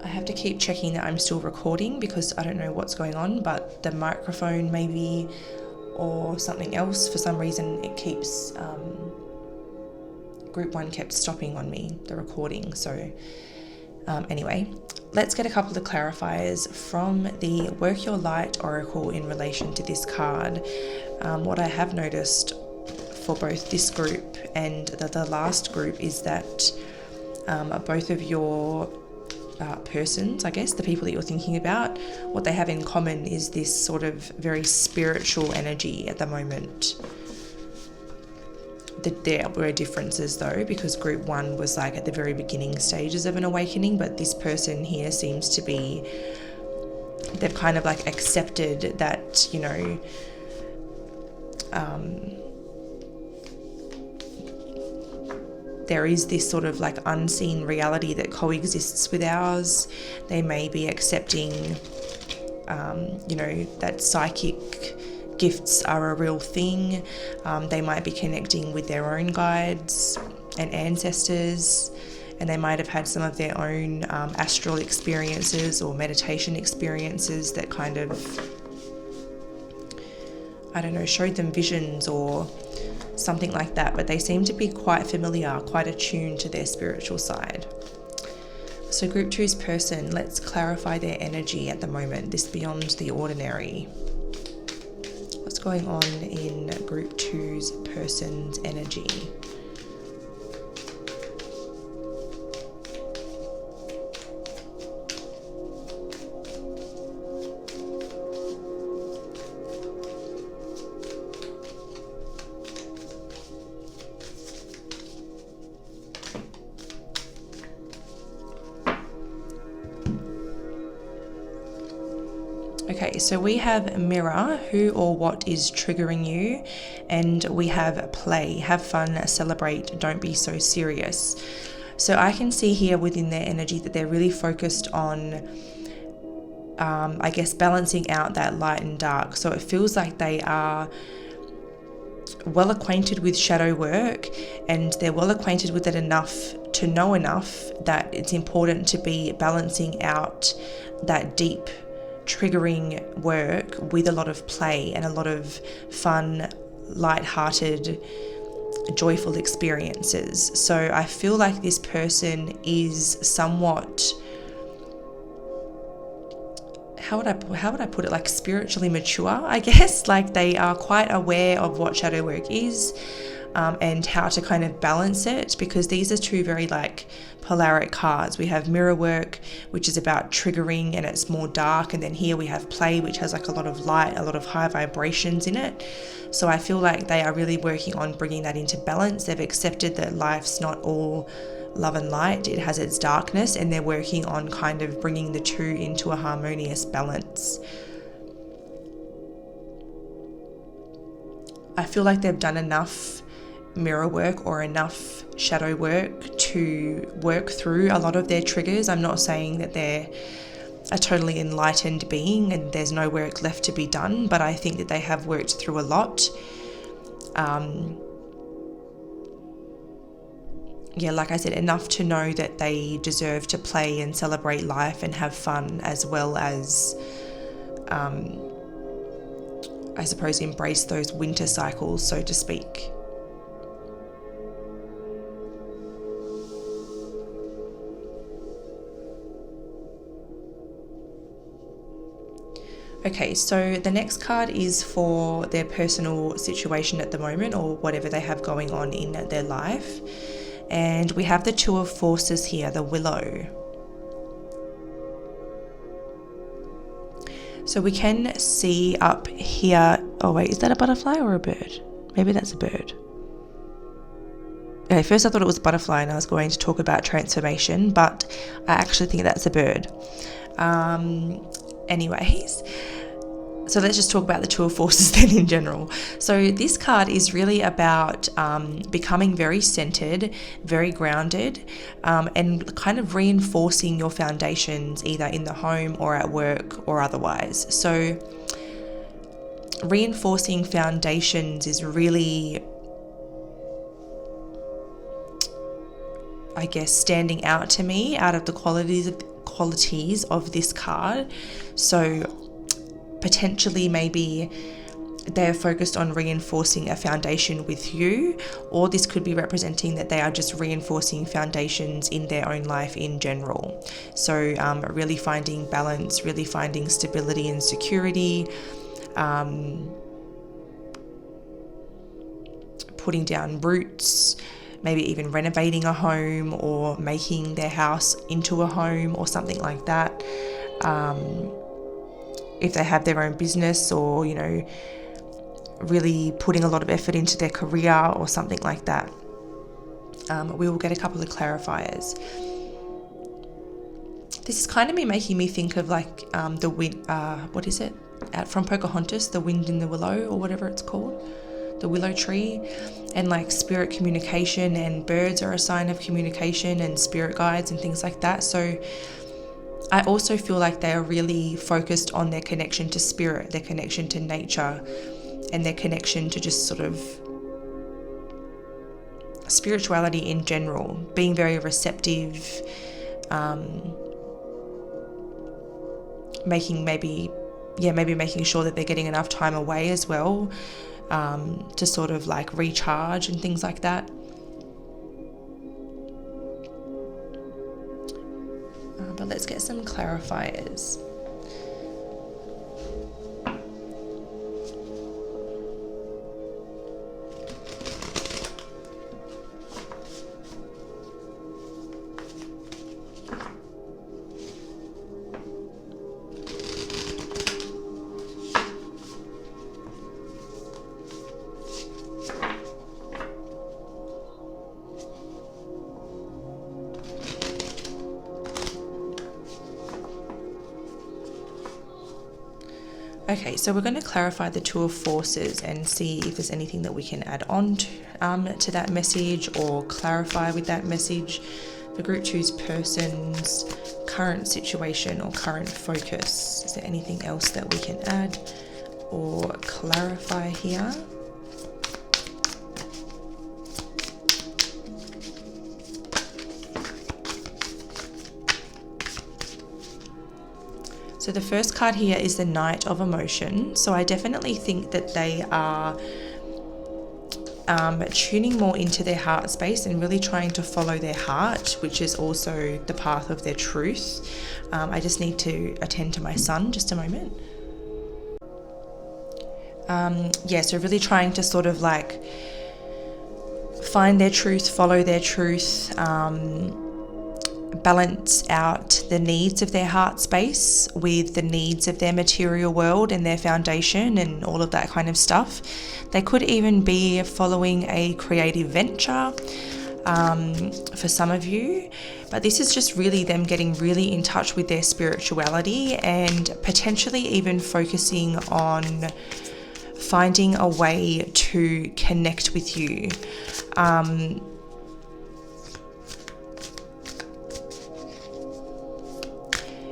I have to keep checking that I'm still recording, because I don't know what's going on, but the microphone maybe, or something else, for some reason it keeps, group 1 kept stopping on me, the recording. So anyway, let's get a couple of clarifiers from the Work Your Light Oracle in relation to this card. What I have noticed for both this group and the last group is that both of your persons, I guess, the people that you're thinking about, what they have in common is this sort of very spiritual energy at the moment. There were differences though, because group 1 was like at the very beginning stages of an awakening, but this person here seems to be, they've kind of like accepted that, you know, there is this sort of like unseen reality that coexists with ours. They may be accepting, you know, that psychic gifts are a real thing. They might be connecting with their own guides and ancestors, and they might have had some of their own astral experiences or meditation experiences that kind of, I don't know, showed them visions or something like that, but they seem to be quite familiar, quite attuned to their spiritual side. So group 2's person, let's clarify their energy at the moment, this beyond the ordinary. What's going on in group 2's person's energy? Okay, so we have mirror, who or what is triggering you, and we have play, have fun, celebrate, don't be so serious. So I can see here within their energy that they're really focused on, I guess, balancing out that light and dark. So it feels like they are well acquainted with shadow work, and they're well acquainted with it enough to know enough that it's important to be balancing out that deep triggering work with a lot of play and a lot of fun, light-hearted, joyful experiences. So I feel like this person is somewhat, how would I put it, like spiritually mature, I guess. Like they are quite aware of what shadow work is. and how to kind of balance it, because these are two very like polaric cards. We have mirror work, which is about triggering and it's more dark, and then here we have play, which has like a lot of light, a lot of high vibrations in it. So I feel like they are really working on bringing that into balance. They've accepted that life's not all love and light, it has its darkness, and they're working on kind of bringing the two into a harmonious balance. I feel like they've done enough mirror work or enough shadow work to work through a lot of their triggers. I'm not saying that they're a totally enlightened being and there's no work left to be done, but I think that they have worked through a lot. Like I said, enough to know that they deserve to play and celebrate life and have fun, as well as I suppose embrace those winter cycles, so to speak. Okay, so the next card is for their personal situation at the moment, or whatever they have going on in their life. And we have the Two of Forces here, the Willow. So we can see up here, oh wait, is that a butterfly or a bird? Maybe that's a bird. Okay, first I thought it was a butterfly and I was going to talk about transformation, but I actually think that's a bird. Anyways, so let's just talk about the Two of Forces then in general. So this card is really about becoming very centered, very grounded, and kind of reinforcing your foundations either in the home or at work or otherwise. So reinforcing foundations is really, I guess, standing out to me out of the qualities of this card. So potentially maybe they're focused on reinforcing a foundation with you, or this could be representing that they are just reinforcing foundations in their own life in general. So really finding balance, really finding stability and security, putting down roots, maybe even renovating a home or making their house into a home or something like that. If they have their own business, or, you know, really putting a lot of effort into their career or something like that. We will get a couple of clarifiers. This is kind of making me think of like the wind, what is it? Out from Pocahontas, the wind in the willow, or whatever it's called. The willow tree, and like spirit communication, and birds are a sign of communication, and spirit guides and things like that. So I also feel like they are really focused on their connection to spirit, their connection to nature, and their connection to just sort of spirituality in general, being very receptive, maybe making sure that they're getting enough time away as well, to sort of like recharge and things like that. But let's get some clarifiers. Okay, so we're going to clarify the Two of Forces and see if there's anything that we can add on to that message or clarify with that message. The group 2's person's current situation or current focus. Is there anything else that we can add or clarify here? So the first card here is the Knight of Emotion. So I definitely think that they are tuning more into their heart space and really trying to follow their heart, which is also the path of their truth. I just need to attend to my son just a moment. So really trying to sort of like find their truth, follow their truth, balance out the needs of their heart space with the needs of their material world and their foundation and all of that kind of stuff. They could even be following a creative venture for some of you, but this is just really them getting really in touch with their spirituality and potentially even focusing on finding a way to connect with you.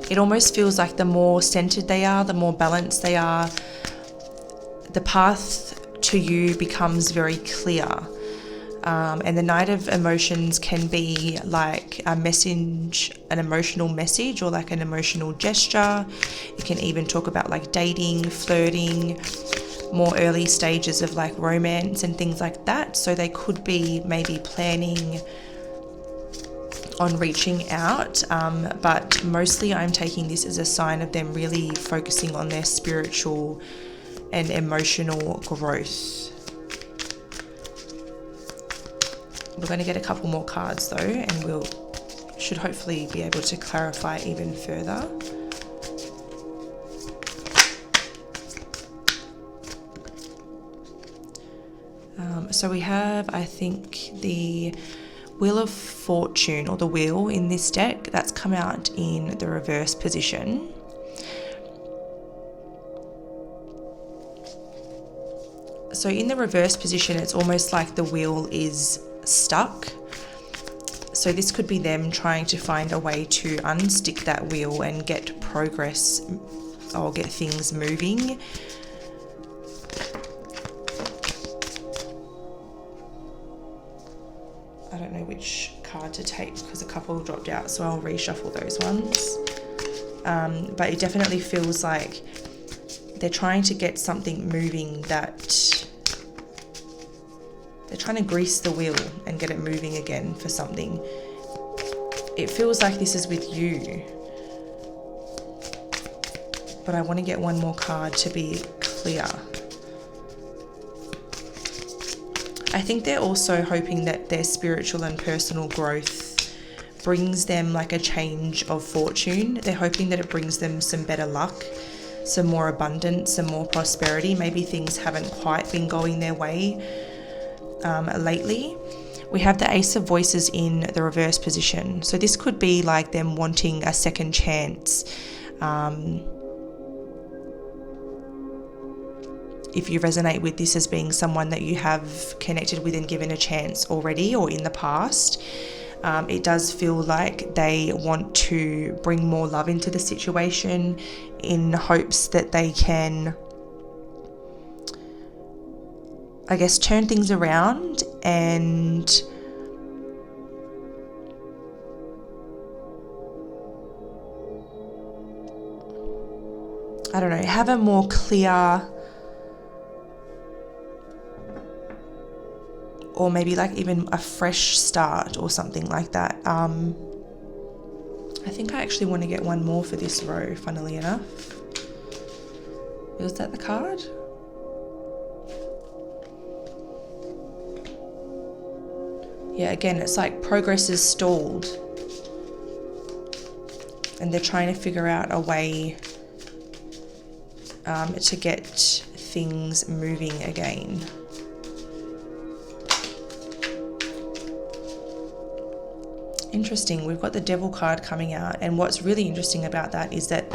It almost feels like the more centered they are, the more balanced they are, the path to you becomes very clear. And the Knight of Emotions can be like a message, an emotional message, or like an emotional gesture. You can even talk about like dating, flirting, more early stages of like romance and things like that. So they could be maybe planning on reaching out, but mostly I'm taking this as a sign of them really focusing on their spiritual and emotional growth. We're going to get a couple more cards though, and we'll should hopefully be able to clarify even further. So we have, I think, the Wheel of Fortune, or the wheel in this deck, that's come out in the reverse position. So in the reverse position, it's almost like the wheel is stuck. So this could be them trying to find a way to unstick that wheel and get progress or get things moving. I don't know which card to take because a couple dropped out, so I'll reshuffle those ones. But it definitely feels like they're trying to get something moving, that they're trying to grease the wheel and get it moving again for something. It feels like this is with you, but I want to get one more card to be clear. I think they're also hoping that their spiritual and personal growth brings them like a change of fortune. They're hoping that it brings them some better luck, some more abundance, some more prosperity. Maybe things haven't quite been going their way lately. We have the Ace of Voices in the reverse position. So this could be like them wanting a second chance. If you resonate with this as being someone that you have connected with and given a chance already or in the past, it does feel like they want to bring more love into the situation in hopes that they can, I guess, turn things around and I don't know, have a more clear, or maybe like even a fresh start or something like that. I think I actually want to get one more for this row, funnily enough. Was that the card? Yeah, again, it's like progress is stalled. And they're trying to figure out a way to get things moving again. Interesting, we've got the Devil card coming out, and what's really interesting about that is that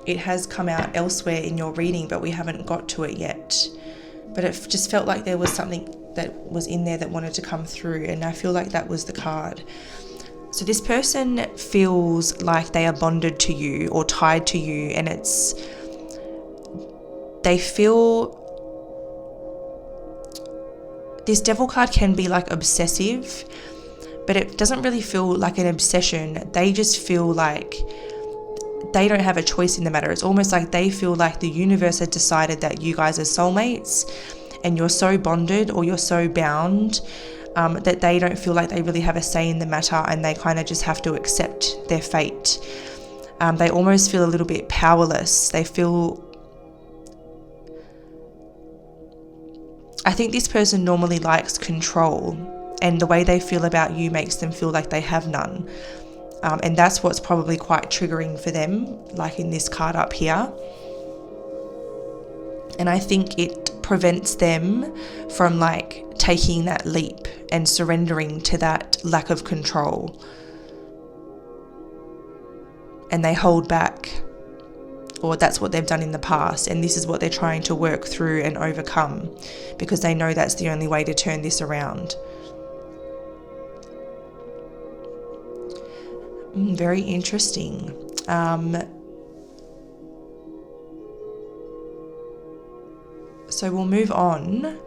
it has come out elsewhere in your reading, but we haven't got to it yet. But it just felt like there was something that was in there that wanted to come through, and I feel like that was the card. So this person feels like they are bonded to you or tied to you, and they feel, this Devil card can be like obsessive, but it doesn't really feel like an obsession. They just feel like they don't have a choice in the matter. It's almost like they feel like the universe has decided that you guys are soulmates and you're so bonded or you're so bound that they don't feel like they really have a say in the matter, and they kind of just have to accept their fate. They almost feel a little bit powerless. They feel I think this person normally likes control, and the way they feel about you makes them feel like they have none. And that's what's probably quite triggering for them, like in this card up here. And I think it prevents them from like taking that leap and surrendering to that lack of control. And they hold back, or that's what they've done in the past, and this is what they're trying to work through and overcome, because they know that's the only way to turn this around. Very interesting. So we'll move on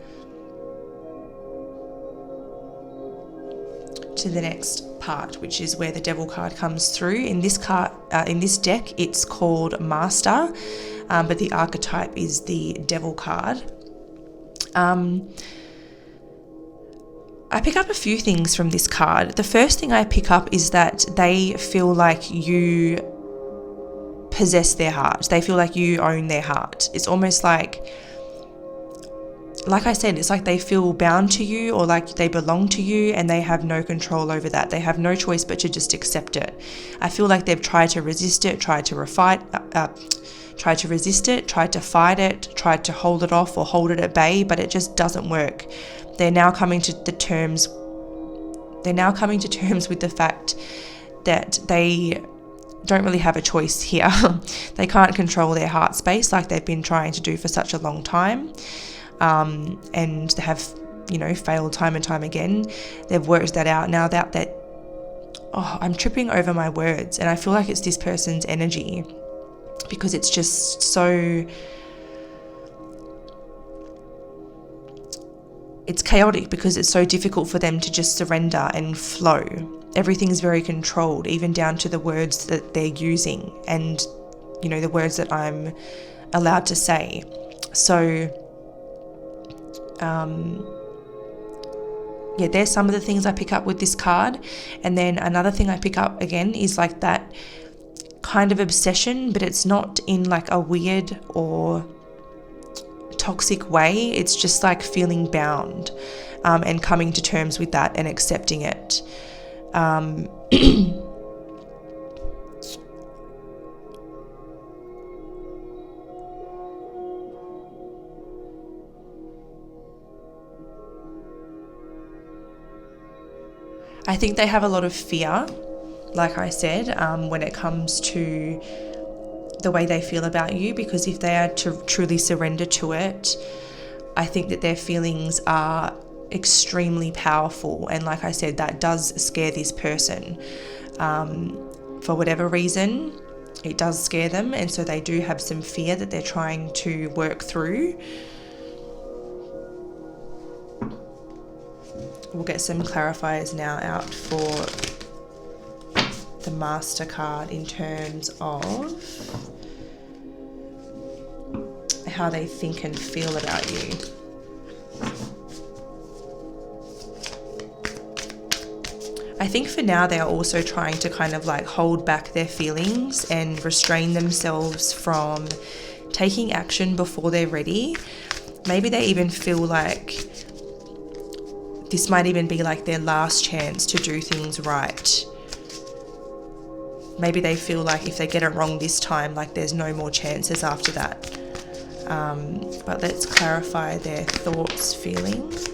to the next part, which is where the Devil card comes through. In this deck, it's called Master, but the archetype is the Devil card. I pick up a few things from this card. The first thing I pick up is that they feel like you possess their heart. They feel like you own their heart. It's almost like I said, it's like they feel bound to you, or like they belong to you, and they have no control over that. They have no choice but to just accept it. I feel like they've tried to resist it, tried to resist it, tried to fight it, tried to hold it off or hold it at bay, but it just doesn't work. They're now coming to terms with the fact that they don't really have a choice here. They can't control their heart space like they've been trying to do for such a long time. And they have, failed time and time again. They've worked that out now that I'm tripping over my words, and I feel like it's this person's energy, because it's just so, it's chaotic, because it's so difficult for them to just surrender and flow. Everything's very controlled, even down to the words that they're using and, the words that I'm allowed to say. So, there's some of the things I pick up with this card. And then another thing I pick up again is like that kind of obsession, but it's not in like a weird or toxic way. It's just like feeling bound, and coming to terms with that and accepting it. I think they have a lot of fear, like I said, when it comes to the way they feel about you, because if they are to truly surrender to it, I think that their feelings are extremely powerful. And like I said, that does scare this person. For whatever reason, it does scare them. And so they do have some fear that they're trying to work through. We'll get some clarifiers now out for the Master card in terms of how they think and feel about you. I think for now they are also trying to kind of like hold back their feelings and restrain themselves from taking action before they're ready. Maybe they even feel like this might even be like their last chance to do things right. Maybe they feel like if they get it wrong this time, like there's no more chances after that. But let's clarify their thoughts, feelings.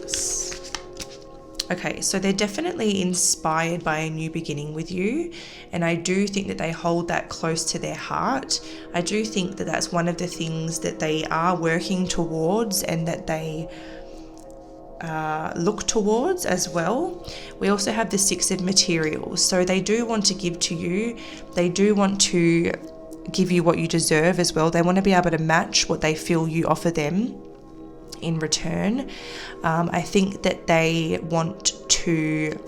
Okay, so they're definitely inspired by a new beginning with you. And I do think that they hold that close to their heart. I do think that that's one of the things that they are working towards and that they look towards as well. We also have the Six of Materials. So they do want to give to you. They do want to give you what you deserve as well. They want to be able to match what they feel you offer them in return. I think that they want to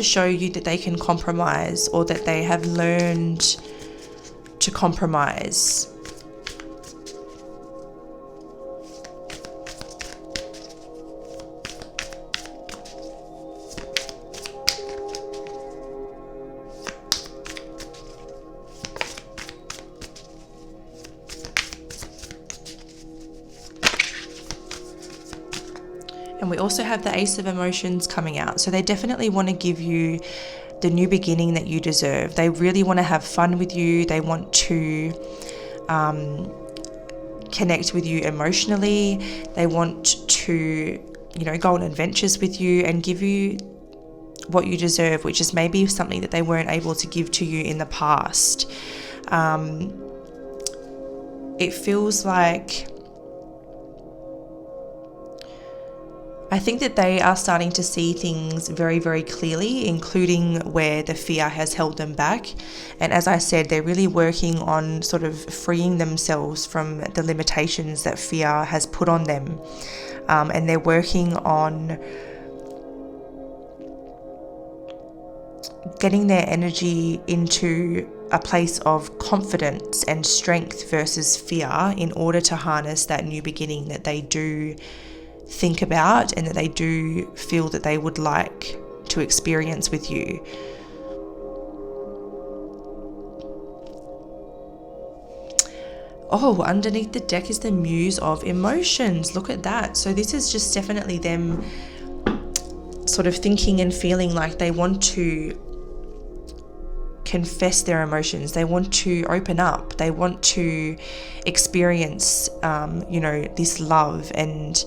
show you that they can compromise, or that they have learned to compromise. And we also have the Ace of Emotions coming out. So they definitely want to give you the new beginning that you deserve. They really want to have fun with you. They want to connect with you emotionally. They want to, go on adventures with you and give you what you deserve, which is maybe something that they weren't able to give to you in the past. It feels like, I think that they are starting to see things very, very clearly, including where the fear has held them back. And as I said, they're really working on sort of freeing themselves from the limitations that fear has put on them. And they're working on getting their energy into a place of confidence and strength versus fear in order to harness that new beginning that they do think about and that they do feel that they would like to experience with you. Oh, underneath the deck is the Muse of Emotions. Look at that. So this is just definitely them sort of thinking and feeling like they want to confess their emotions. They want to open up. They want to experience, this love and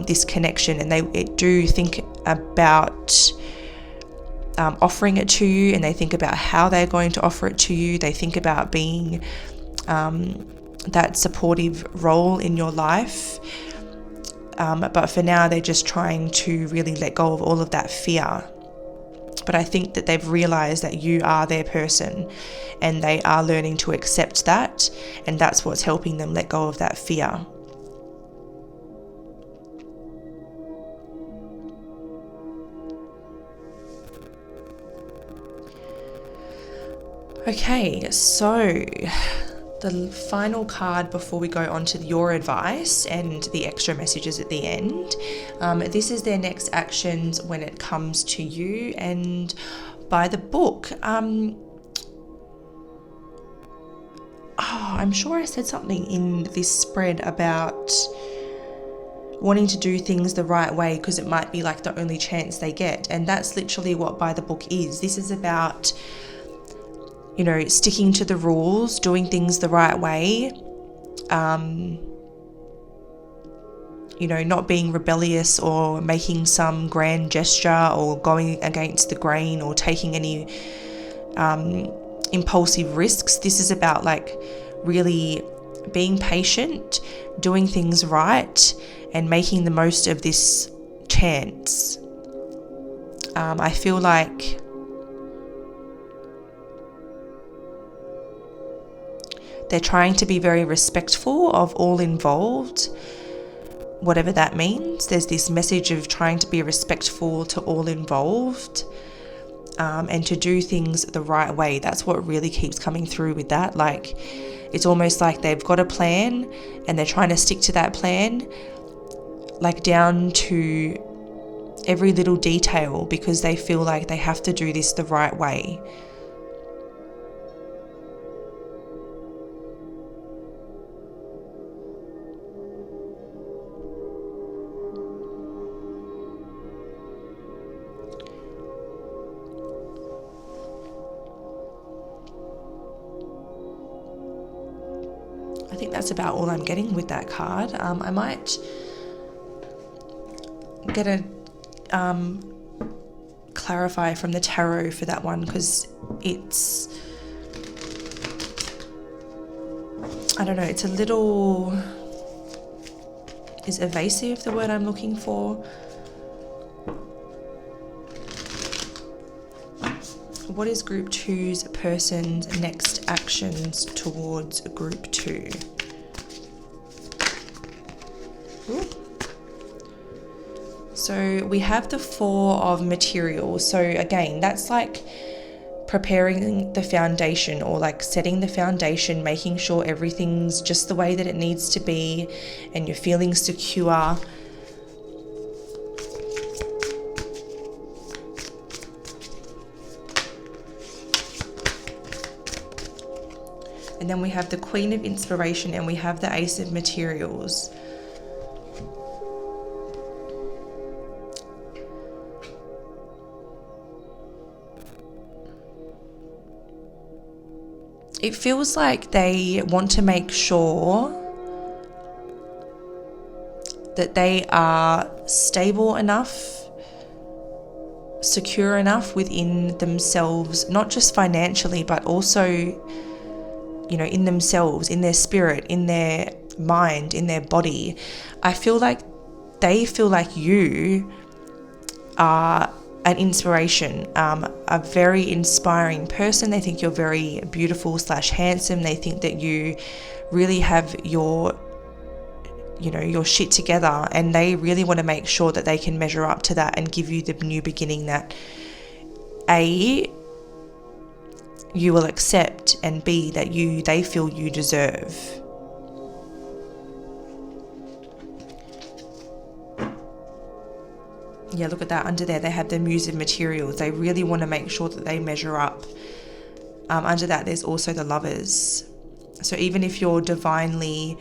this connection. And they do think about offering it to you, and they think about how they're going to offer it to you. They think about being that supportive role in your life. But for now, they're just trying to really let go of all of that fear. But I think that they've realized that you are their person, and they are learning to accept that, and that's what's helping them let go of that fear. Okay, so the final card before we go on to your advice and the extra messages at the end. This is their next actions when it comes to you and by the book. I'm sure I said something in this spread about wanting to do things the right way because it might be like the only chance they get. And that's literally what by the book is. This is about sticking to the rules, doing things the right way, not being rebellious or making some grand gesture or going against the grain or taking any impulsive risks. This is about really being patient, doing things right, and making the most of this chance. I feel like they're trying to be very respectful of all involved, whatever that means. There's this message of trying to be respectful to all involved, and to do things the right way. That's what really keeps coming through with that. It's almost like they've got a plan and they're trying to stick to that plan, down to every little detail, because they feel like they have to do this the right way. I think that's about all I'm getting with that card. I might get a clarify from the tarot for that one, because it's, I don't know, it's a little, is evasive the word I'm looking for? What is group 2's person's next actions towards group 2? Ooh. So we have the 4 of materials. So again, that's preparing the foundation, or setting the foundation, making sure everything's just the way that it needs to be and you're feeling secure. And then we have the Queen of Inspiration and we have the Ace of Materials. it feels like they want to make sure that they are stable enough, secure enough within themselves, not just financially, but also, you know, in themselves, in their spirit, in their mind, in their body. I feel like they feel like you are an inspiration, a very inspiring person. They think you're very beautiful / handsome. They think that you really have your shit together, and they really want to make sure that they can measure up to that and give you the new beginning that A, you will accept, and B, that they feel you deserve. Yeah, look at that. Under there, they have the Muse of materials. They really want to make sure that they measure up. Under that, there's also the Lovers. So even if you're divinely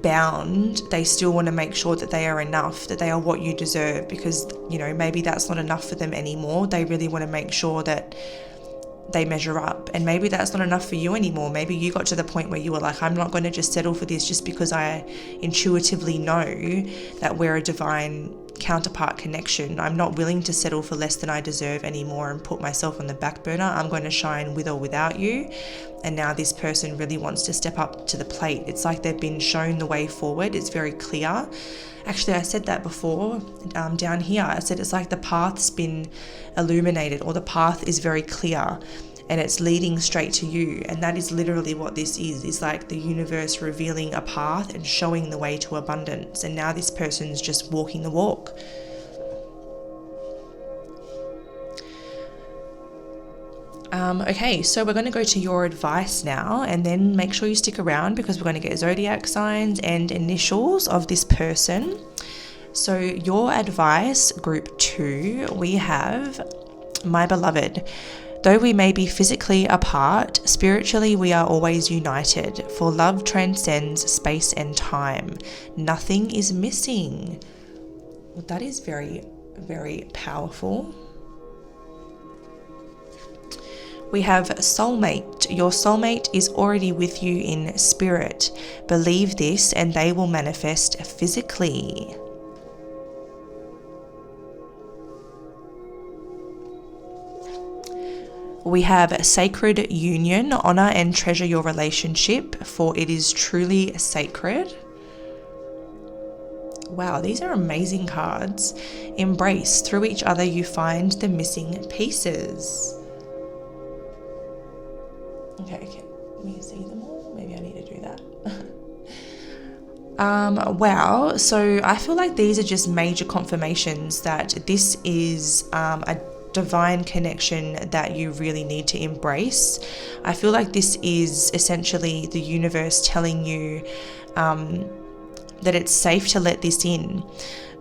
bound, they still want to make sure that they are enough, that they are what you deserve, because, you know, maybe that's not enough for them anymore. They really want to make sure that they measure up, and maybe that's not enough for you anymore. Maybe you got to the point where you were like, I'm not going to just settle for this just because I intuitively know that we're a divine counterpart connection. I'm not willing to settle for less than I deserve anymore and put myself on the back burner. I'm going to shine with or without you. And now this person really wants to step up to the plate. It's like they've been shown the way forward. It's very clear. Actually, I said that before down here. I said it's like the path's been illuminated, or the path is very clear and it's leading straight to you. And that is literally what this is. It's like the universe revealing a path and showing the way to abundance. And now this person's just walking the walk. Okay, so we're going to go to your advice now, and then make sure you stick around because we're going to get zodiac signs and initials of this person. So your advice, group 2, we have, my beloved, though we may be physically apart, spiritually we are always united, for love transcends space and time. Nothing is missing. Well, that is very, very powerful. We have soulmate. Your soulmate is already with you in spirit. Believe this and they will manifest physically. We have sacred union. Honor and treasure your relationship, for it is truly sacred. Wow, these are amazing cards. Embrace. Through each other you find the missing pieces. Okay, can you see them all? Maybe I need to do that. Wow, so I feel like these are just major confirmations that this is a divine connection that you really need to embrace. I feel like this is essentially the universe telling you that it's safe to let this in.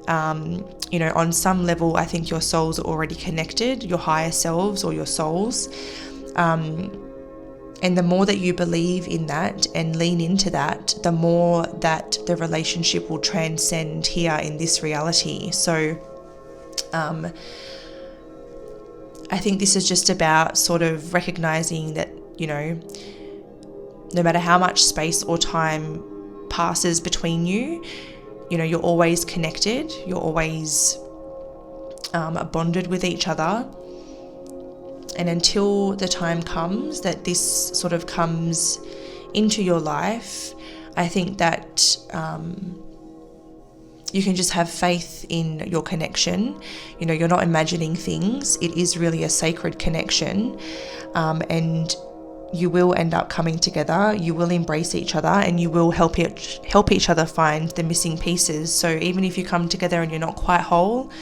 You know, on some level, I think your souls are already connected, your higher selves or your souls. And the more that you believe in that and lean into that, the more that the relationship will transcend here in this reality. So I think this is just about sort of recognizing that, you know, no matter how much space or time passes between you, you know, you're always connected, you're always bonded with each other. And until the time comes that this sort of comes into your life, I think that you can just have faith in your connection. You know, you're not imagining things. It is really a sacred connection. And you will end up coming together. You will embrace each other, and you will help each other find the missing pieces. So even if you come together and you're not quite whole,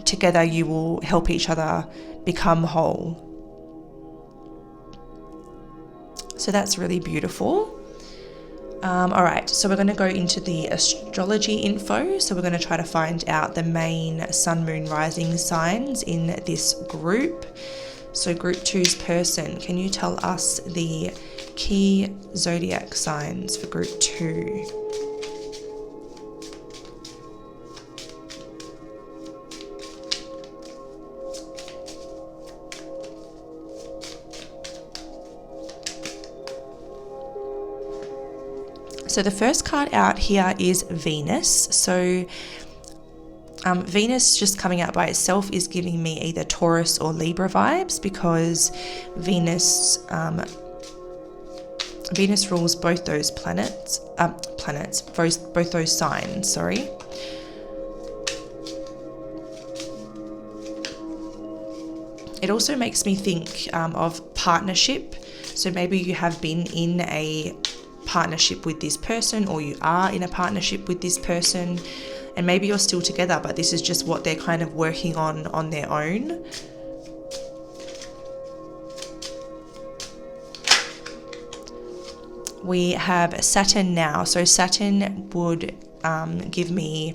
together you will help each other become whole. So that's really beautiful. All right, so we're going to go into the astrology info. So we're going to try to find out the main sun, moon, rising signs in this group. So group 2's person, can you tell us the key zodiac signs for group 2? So the first card out here is Venus. So Venus just coming out by itself is giving me either Taurus or Libra vibes, because Venus rules both those both those signs, sorry. It also makes me think of partnership. So maybe you have been in a partnership with this person, or you are in a partnership with this person, and maybe you're still together, but this is just what they're kind of working on their own. We have Saturn now. So Saturn would give me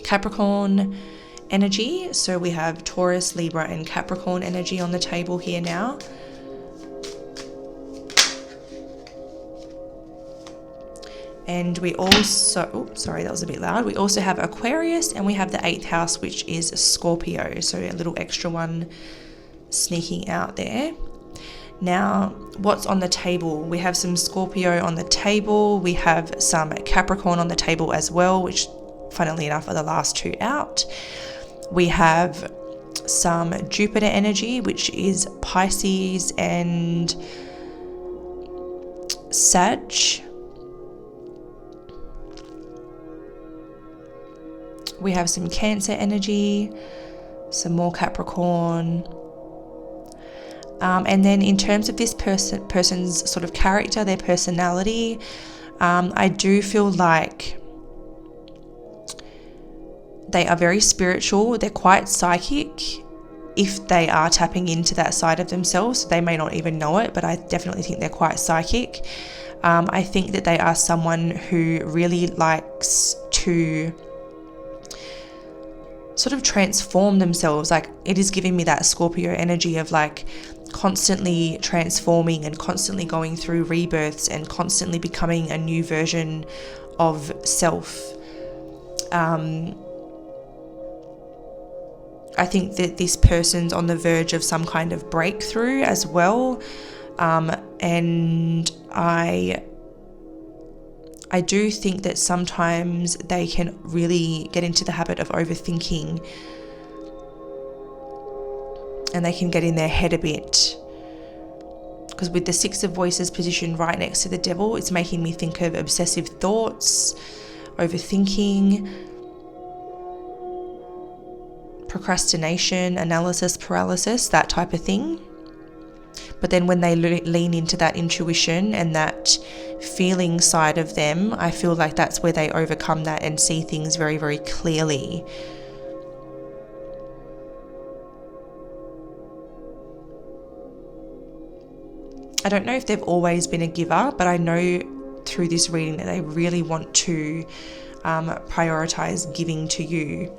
Capricorn energy. So we have Taurus, Libra, and Capricorn energy on the table here now. And we also, sorry, that was a bit loud. We also have Aquarius, and we have the 8th house, which is Scorpio. So a little extra one sneaking out there. Now, what's on the table? We have some Scorpio on the table. We have some Capricorn on the table as well, which funnily enough are the last two out. We have some Jupiter energy, which is Pisces and Sag. We have some Cancer energy, some more Capricorn. And then in terms of this person's sort of character, their personality, I do feel like they are very spiritual. They're quite psychic if they are tapping into that side of themselves. They may not even know it, but I definitely think they're quite psychic. I think that they are someone who really likes to sort of transform themselves. Like, it is giving me that Scorpio energy of like constantly transforming and constantly going through rebirths and constantly becoming a new version of self. I think that this person's on the verge of some kind of breakthrough as well. And I do think that sometimes they can really get into the habit of overthinking, and they can get in their head a bit. Because with the 6 of Voices positioned right next to the Devil, it's making me think of obsessive thoughts, overthinking, procrastination, analysis paralysis, that type of thing. But then when they lean into that intuition and that feeling side of them, I feel like that's where they overcome that and see things very, very clearly. I don't know if they've always been a giver, but I know through this reading that they really want to prioritize giving to you.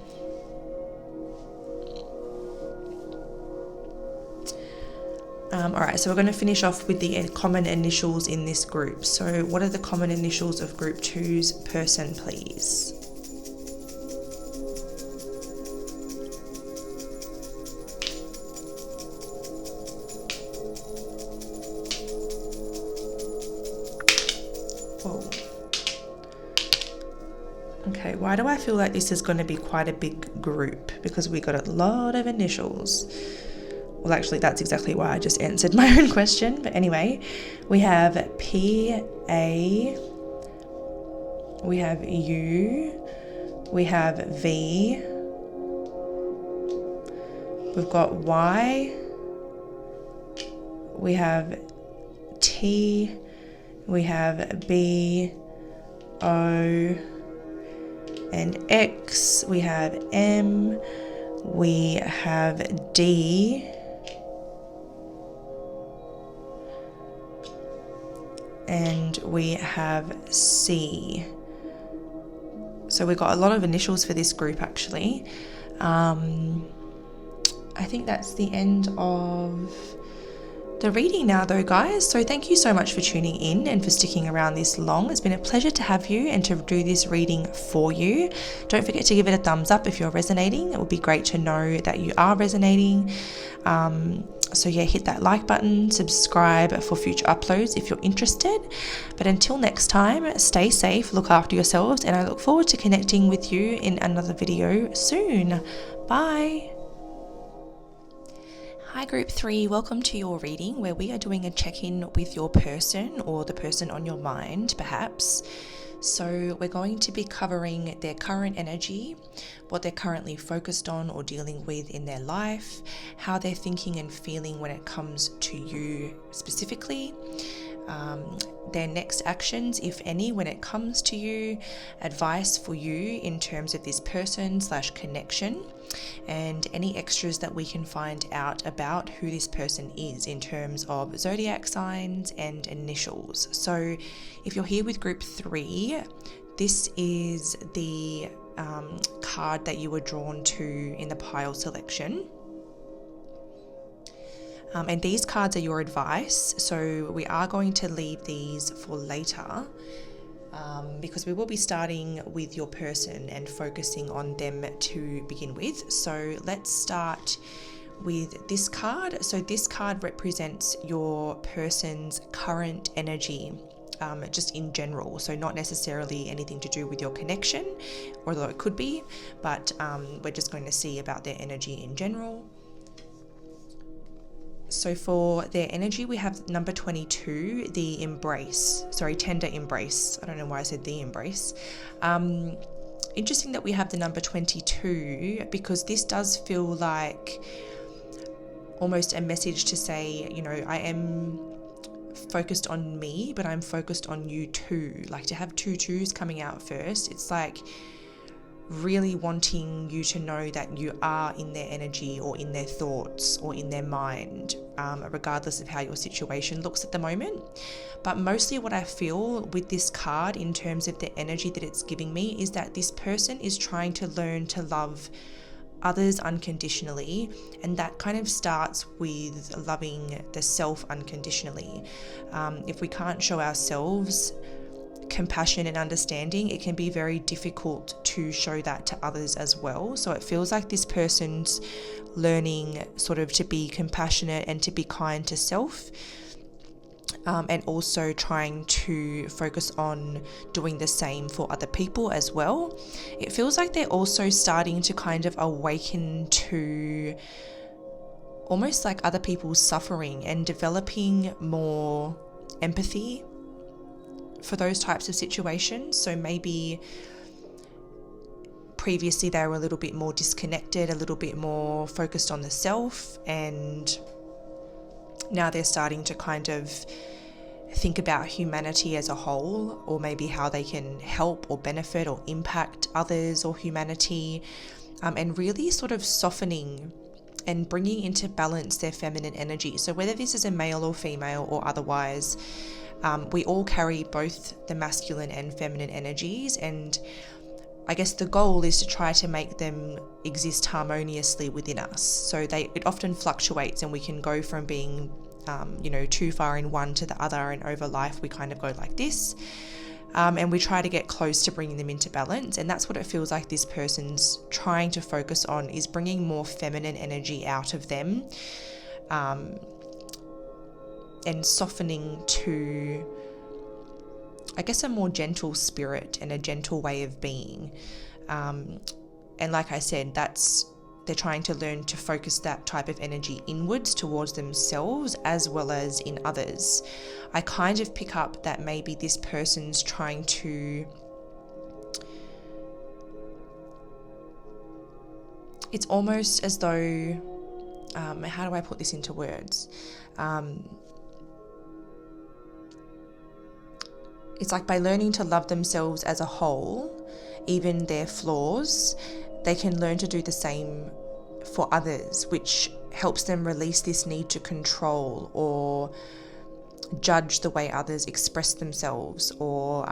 Alright, so we're going to finish off with the common initials in this group. So what are the common initials of group 2's person, please? Whoa. Okay, why do I feel like this is going to be quite a big group? Because we got a lot of initials. Well, actually, that's exactly why I just answered my own question. But anyway, we have P-A, we have U, we have V, we've got Y, we have T, we have B, O, and X, we have M, we have D, and we have C. So we've got a lot of initials for this group actually. I think that's the end of the reading now though, guys. So thank you so much for tuning in and for sticking around this long. It's been a pleasure to have you and to do this reading for you. Don't forget to give it a thumbs up if you're resonating. It would be great to know that you are resonating. So yeah, hit that like button, subscribe for future uploads if you're interested. But until next time, stay safe, look after yourselves, and I look forward to connecting with you in another video soon. Bye. Hi Group 3, welcome to your reading where we are doing a check-in with your person or the person on your mind perhaps. So we're going to be covering their current energy, what they're currently focused on or dealing with in their life, how they're thinking and feeling when it comes to you specifically, their next actions, if any, when it comes to you, advice for you in terms of this person/connection, and any extras that we can find out about who this person is in terms of zodiac signs and initials. So if you're here with Group 3, this is the card that you were drawn to in the pile selection. And these cards are your advice, so we are going to leave these for later because we will be starting with your person and focusing on them to begin with. So let's start with this card. So this card represents your person's current energy, just in general, so not necessarily anything to do with your connection, although it could be, but we're just going to see about their energy in general. So for their energy, we have number 22, the embrace. Sorry, tender embrace. I don't know why I said the embrace. Interesting that we have the number 22 because this does feel like almost a message to say, you know, I am focused on me, but I'm focused on you too. Like to have two twos coming out first, it's like really wanting you to know that you are in their energy or in their thoughts or in their mind, regardless of how your situation looks at the moment. But mostly what I feel with this card in terms of the energy that it's giving me is that this person is trying to learn to love others unconditionally, and that kind of starts with loving the self unconditionally. If we can't show ourselves compassion and understanding, it can be very difficult to show that to others as well. So it feels like this person's learning sort of to be compassionate and to be kind to self, and also trying to focus on doing the same for other people as well. It feels like they're also starting to kind of awaken to almost like other people's suffering and developing more empathy for those types of situations. So maybe previously they were a little bit more disconnected, a little bit more focused on the self, and now they're starting to kind of think about humanity as a whole, or maybe how they can help or benefit or impact others or humanity, and really sort of softening and bringing into balance their feminine energy. So whether this is a male or female or otherwise, we all carry both the masculine and feminine energies, and I guess the goal is to try to make them exist harmoniously within us. So it often fluctuates, and we can go from being too far in one to the other, and over life we kind of go like this, and we try to get close to bringing them into balance. And that's what it feels like this person's trying to focus on, is bringing more feminine energy out of them, and softening to, I guess, a more gentle spirit and a gentle way of being. And like I said, they're trying to learn to focus that type of energy inwards towards themselves as well as in others. I kind of pick up that maybe this person's trying to, it's almost as though, how do I put this into words? It's like by learning to love themselves as a whole, even their flaws, they can learn to do the same for others, which helps them release this need to control or judge the way others express themselves, or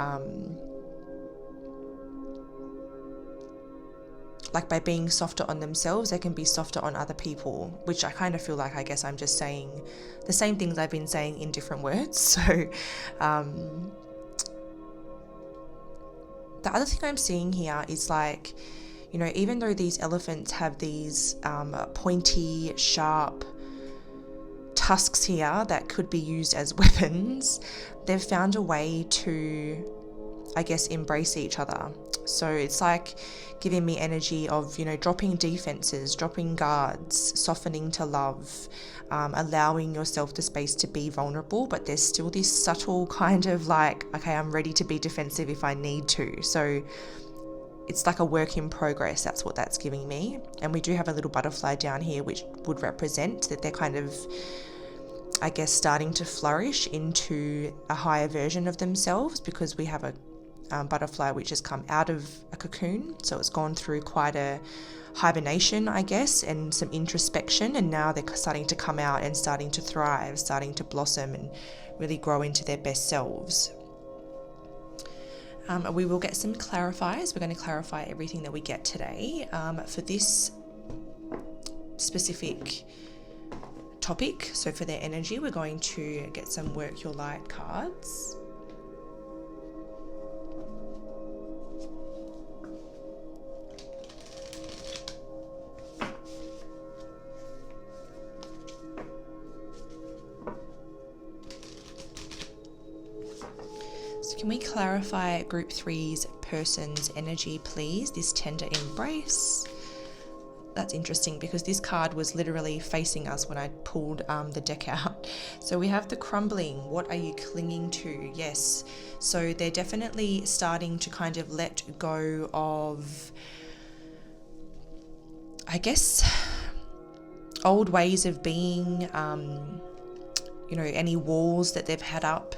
like by being softer on themselves, they can be softer on other people, which I kind of feel like, I guess I'm just saying the same things I've been saying in different words. So the other thing I'm seeing here is like, you know, even though these elephants have these pointy, sharp tusks here that could be used as weapons, they've found a way to, I guess, embrace each other. So it's like giving me energy of, you know, dropping defenses, dropping guards, softening to love, allowing yourself the space to be vulnerable, but there's still this subtle kind of like, okay, I'm ready to be defensive if I need to. So it's like a work in progress. That's what that's giving me. And we do have a little butterfly down here, which would represent that they're kind of, I guess, starting to flourish into a higher version of themselves, because we have a butterfly which has come out of a cocoon. So it's gone through quite a hibernation, I guess, and some introspection, and now they're starting to come out and starting to thrive, starting to blossom and really grow into their best selves. We will get some clarifiers. We're going to clarify everything that we get today. For this specific topic, so for their energy, we're going to get some Work Your Light cards. Can we clarify Group 3's person's energy, please? This tender embrace. That's interesting because this card was literally facing us when I pulled the deck out. So we have the crumbling. What are you clinging to? Yes. So they're definitely starting to kind of let go of, I guess, old ways of being, you know, any walls that they've had up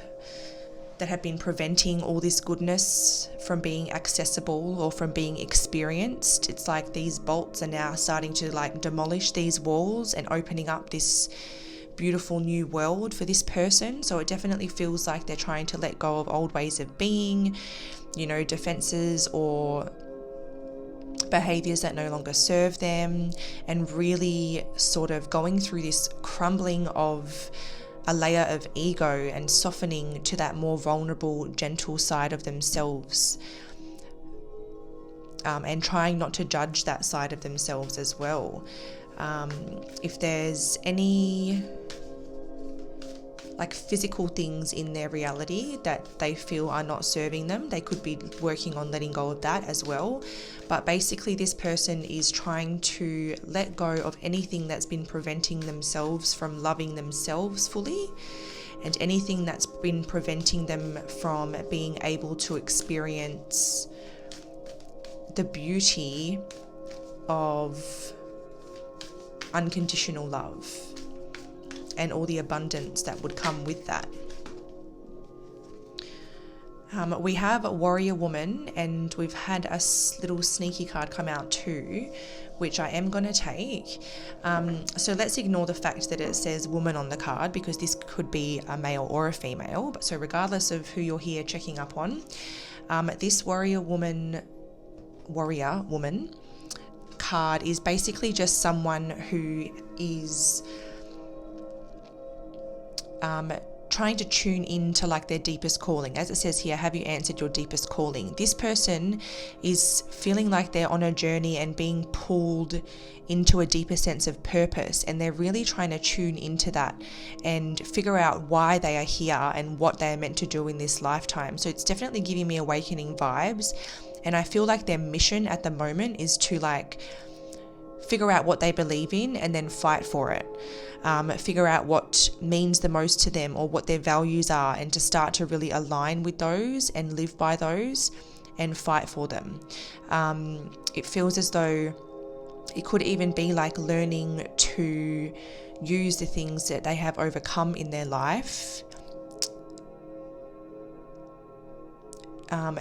that have been preventing all this goodness from being accessible or from being experienced. It's like these bolts are now starting to like demolish these walls and opening up this beautiful new world for this person. So it definitely feels like they're trying to let go of old ways of being, you know, defenses or behaviors that no longer serve them, and really sort of going through this crumbling of a layer of ego and softening to that more vulnerable, gentle side of themselves, and trying not to judge that side of themselves as well. If there's any like physical things in their reality that they feel are not serving them, they could be working on letting go of that as well. But basically this person is trying to let go of anything that's been preventing themselves from loving themselves fully, and anything that's been preventing them from being able to experience the beauty of unconditional love and all the abundance that would come with that. We have a Warrior Woman, and we've had a little sneaky card come out too, which I am going to take. So let's ignore the fact that it says woman on the card, because this could be a male or a female. But so regardless of who you're here checking up on, this Warrior Woman card is basically just someone who is trying to tune into like their deepest calling. As it says here, have you answered your deepest calling? This person is feeling like they're on a journey and being pulled into a deeper sense of purpose, and they're really trying to tune into that and figure out why they are here and what they are meant to do in this lifetime. So it's definitely giving me awakening vibes, and I feel like their mission at the moment is to like figure out what they believe in and then fight for it. Figure out what means the most to them or what their values are, and to start to really align with those and live by those and fight for them. It feels as though it could even be like learning to use the things that they have overcome in their life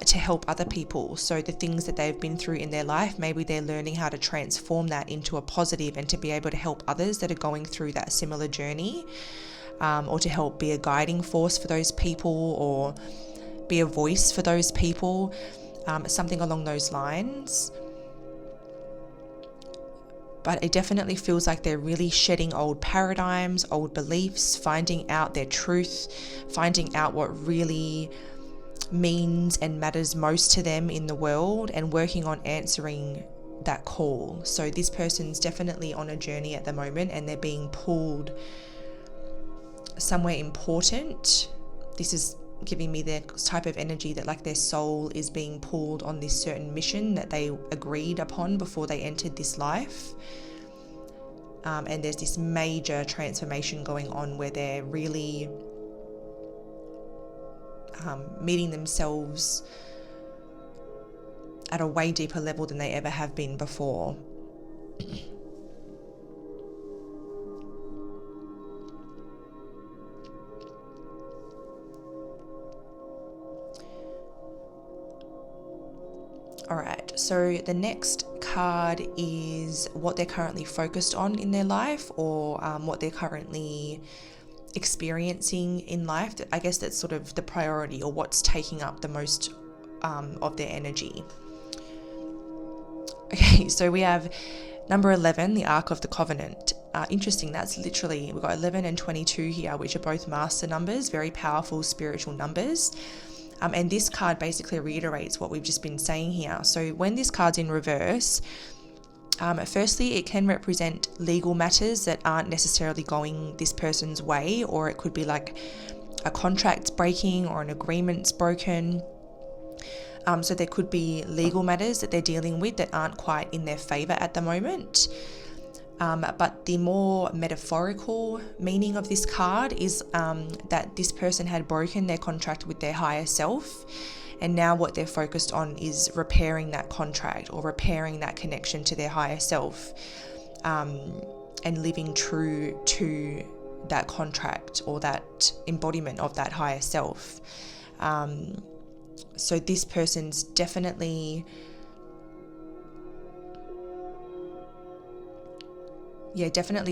to help other people. So the things that they've been through in their life, maybe they're learning how to transform that into a positive and to be able to help others that are going through that similar journey, or to help be a guiding force for those people or be a voice for those people, something along those lines. but it definitely feels like they're really shedding old paradigms, old beliefs, finding out their truth, finding out what really means and matters most to them in the world, and working on answering that call. So this person's definitely on a journey at the moment, and they're being pulled somewhere important. This is giving me the type of energy that like their soul is being pulled on this certain mission that they agreed upon before they entered this life. And there's this major transformation going on where they're really meeting themselves at a way deeper level than they ever have been before. All right, so the next card is what they're currently focused on in their life, or what they're currently experiencing in life. I guess that's sort of the priority, or what's taking up the most of their energy. Okay, so we have number 11, the Ark of the Covenant. Interesting, that's literally, we've got 11 and 22 here, which are both master numbers, very powerful spiritual numbers. And this card basically reiterates what we've just been saying here. So when this card's in reverse, firstly, it can represent legal matters that aren't necessarily going this person's way, or it could be like a contract's breaking or an agreement's broken. So there could be legal matters that they're dealing with that aren't quite in their favor at the moment. But the more metaphorical meaning of this card is that this person had broken their contract with their higher self, and now what they're focused on is repairing that contract or repairing that connection to their higher self, and living true to that contract or that embodiment of that higher self. So this person's definitely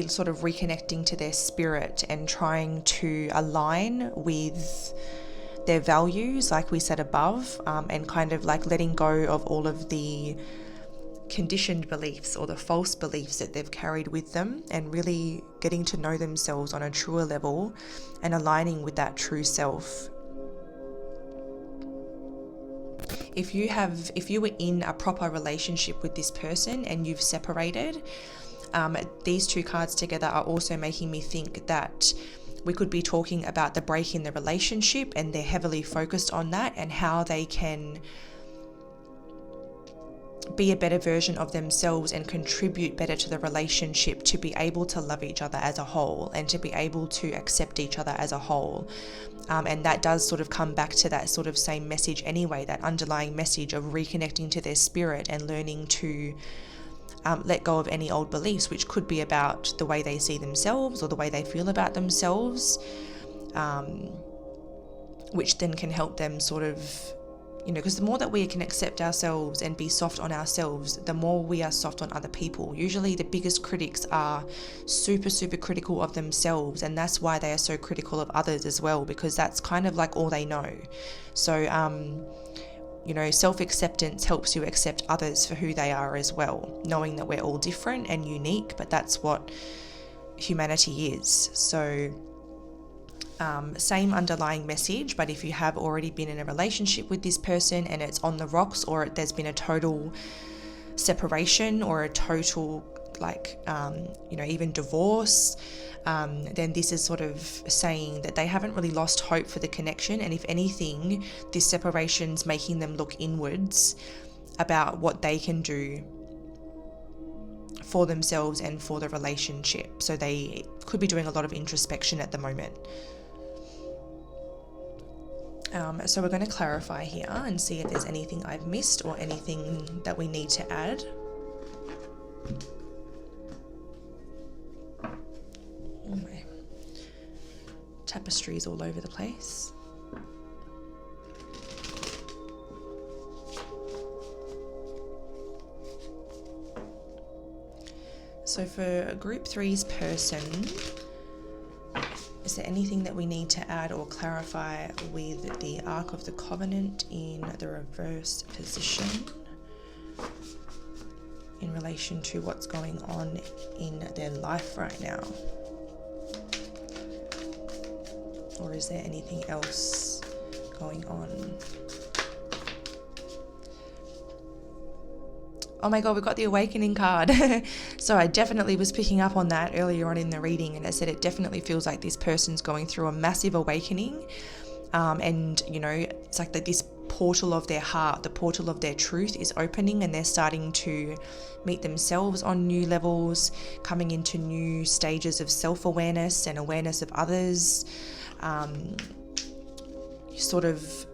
sort of reconnecting to their spirit and trying to align with their values, like we said above, and kind of like letting go of all of the conditioned beliefs or the false beliefs that they've carried with them, and really getting to know themselves on a truer level and aligning with that true self. If you were in a proper relationship with this person and you've separated, these two cards together are also making me think that we could be talking about the break in the relationship, and they're heavily focused on that and how they can be a better version of themselves and contribute better to the relationship, to be able to love each other as a whole and to be able to accept each other as a whole. And that does sort of come back to that sort of same message anyway, that underlying message of reconnecting to their spirit and learning to let go of any old beliefs, which could be about the way they see themselves or the way they feel about themselves, which then can help them sort of, because the more that we can accept ourselves and be soft on ourselves, the more we are soft on other people. Usually the biggest critics are super, super critical of themselves, and that's why they are so critical of others as well, because that's kind of like all they know. So, self-acceptance helps you accept others for who they are as well, knowing that we're all different and unique, but that's what humanity is. So same underlying message, but if you have already been in a relationship with this person and it's on the rocks, or there's been a total separation or a total even divorce, then this is sort of saying that they haven't really lost hope for the connection, and if anything, this separation's making them look inwards about what they can do for themselves and for the relationship. So they could be doing a lot of introspection at the moment. So we're going to clarify here and see if there's anything I've missed or anything that we need to add. Oh my tapestries all over the place. So for group 3's person, is there anything that we need to add or clarify with the Ark of the Covenant in the reverse position? in relation to what's going on in their life right now? Or is there anything else going on? Oh my God, we've got the Awakening card. So I definitely was picking up on that earlier on in the reading, and I said it definitely feels like this person's going through a massive awakening. And, you know, it's like that this portal of their heart, the portal of their truth is opening, and they're starting to meet themselves on new levels, coming into new stages of self-awareness and awareness of others. Sort of,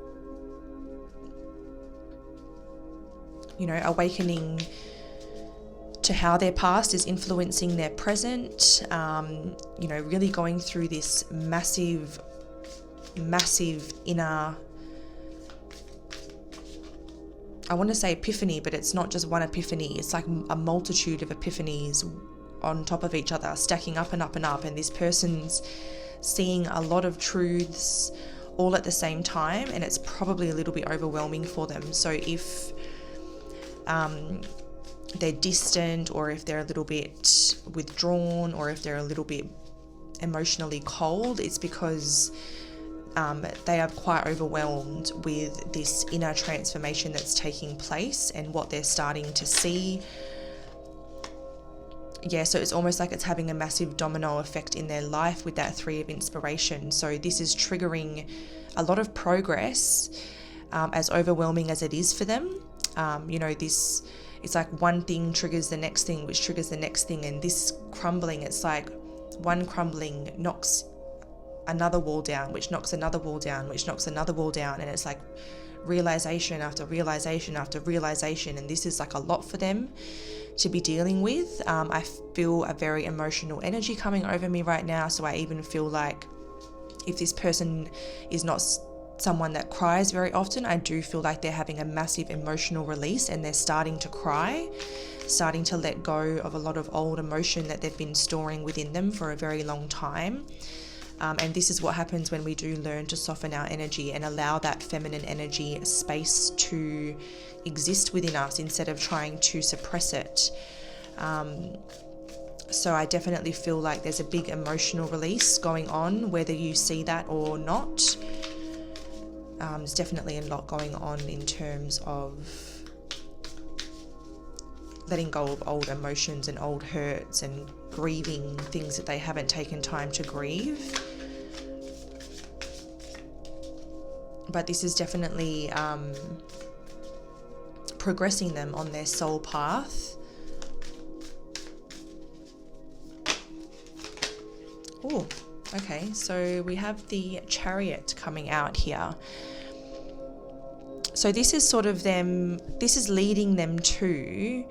you know, awakening to how their past is influencing their present, you know, really going through this massive inner, I want to say epiphany, but it's not just one epiphany. It's like a multitude of epiphanies on top of each other, stacking up and up and up. And this person's seeing a lot of truths all at the same time, and it's probably a little bit overwhelming for them. So if they're distant, or if they're a little bit withdrawn, or if they're a little bit emotionally cold, it's because they are quite overwhelmed with this inner transformation that's taking place and what they're starting to see. Yeah, so it's almost like it's having a massive domino effect in their life with that Three of Inspiration. So this is triggering a lot of progress, as overwhelming as it is for them. You know, it's like one thing triggers the next thing, which triggers the next thing. And this crumbling, it's like one crumbling knocks another wall down, which knocks another wall down, which knocks another wall down. And it's like realization after realization after realization. And this is like a lot for them to be dealing with. I feel a very emotional energy coming over me right now. So I even feel like if this person is not someone that cries very often, I do feel like they're having a massive emotional release, and they're starting to cry, starting to let go of a lot of old emotion that they've been storing within them for a very long time. And this is what happens when we do learn to soften our energy and allow that feminine energy space to exist within us instead of trying to suppress it. So I definitely feel like there's a big emotional release going on, whether you see that or not. There's definitely a lot going on in terms of letting go of old emotions and old hurts and grieving things that they haven't taken time to grieve. But this is definitely progressing them on their soul path. Oh, okay, so we have the Chariot coming out here. So this is sort of them, this is leading them to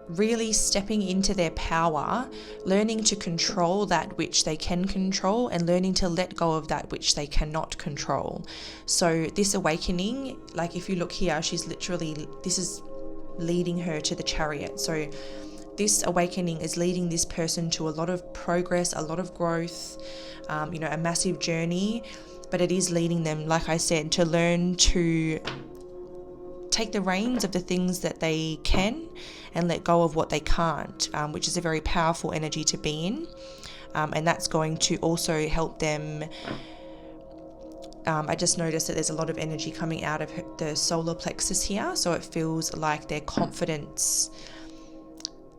really stepping into their power, learning to control that which they can control, and learning to let go of that which they cannot control. So this awakening, like if you look here, she's literally, this is leading her to the Chariot. So this awakening is leading this person to a lot of progress, a lot of growth, you know, a massive journey. But it is leading them, like I said, to learn to take the reins of the things that they can and let go of what they can't, which is a very powerful energy to be in. And that's going to also help them. I just noticed that there's a lot of energy coming out of the solar plexus here. So it feels like their confidence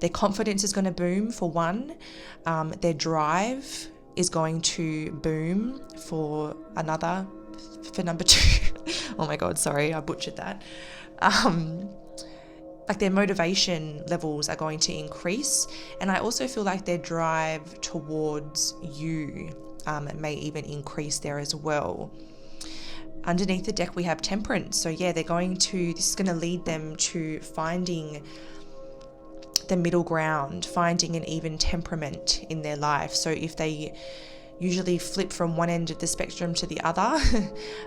is going to boom for one. Their drive is going to boom for number two. Oh my God, sorry, I butchered that. Like their motivation levels are going to increase. And I also feel like their drive towards you may even increase there as well. Underneath the deck, we have Temperance. So yeah, this is going to lead them to finding the middle ground, finding an even temperament in their life. So if they usually flip from one end of the spectrum to the other,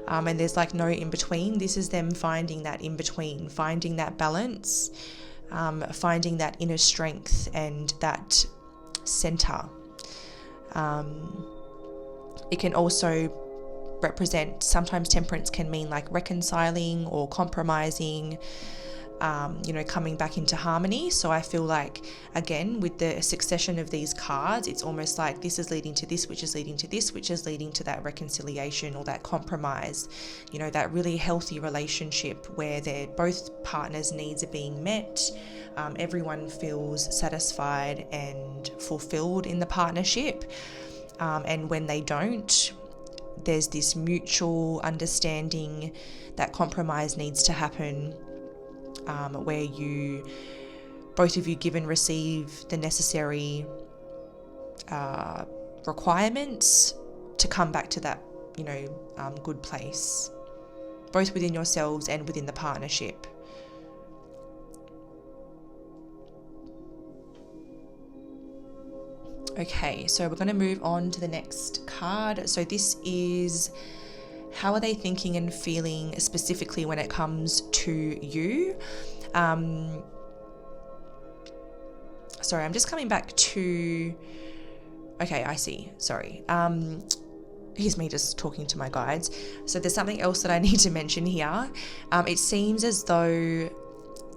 and there's like no in between, this is them finding that in between, finding that balance, finding that inner strength and that center. It can also represent, sometimes temperance can mean like reconciling or compromising, you know, coming back into harmony. So I feel like, again, with the succession of these cards, it's almost like this is leading to this, which is leading to this, which is leading to that reconciliation or that compromise, you know, that really healthy relationship where both partners' needs are being met. Everyone feels satisfied and fulfilled in the partnership. And when they don't, there's this mutual understanding that compromise needs to happen, where both of you give and receive the necessary requirements to come back to that, you know, good place, both within yourselves and within the partnership. Okay, so we're going to move on to the next card. So this is, how are they thinking and feeling specifically when it comes to you? Sorry, I'm just coming back to, okay, I see, sorry. Here's me just talking to my guides. So there's something else that I need to mention here. It seems as though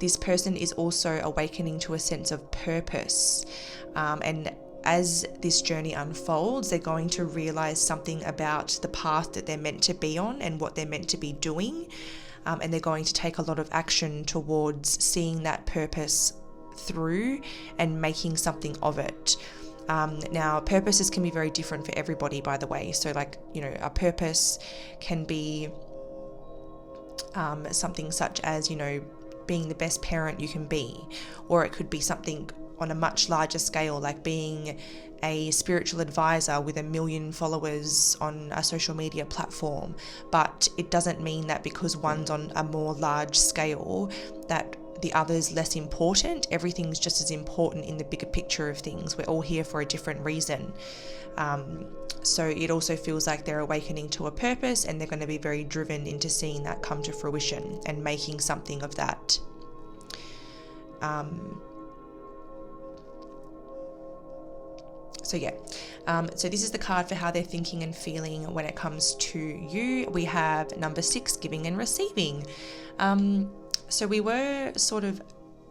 this person is also awakening to a sense of purpose. And as this journey unfolds, they're going to realize something about the path that they're meant to be on and what they're meant to be doing. And they're going to take a lot of action towards seeing that purpose through and making something of it. Now, purposes can be very different for everybody, by the way. So like, you know, a purpose can be something such as, you know, being the best parent you can be, or it could be something on a much larger scale, like being a spiritual advisor with 1 million followers on a social media platform. But it doesn't mean that because one's on a more large scale that the other's less important. Everything's just as important in the bigger picture of things. We're all here for a different reason. So it also feels like they're awakening to a purpose, and they're going to be very driven into seeing that come to fruition and making something of that. So yeah, so this is the card for how they're thinking and feeling when it comes to you. We have number 6, giving and receiving. So we were sort of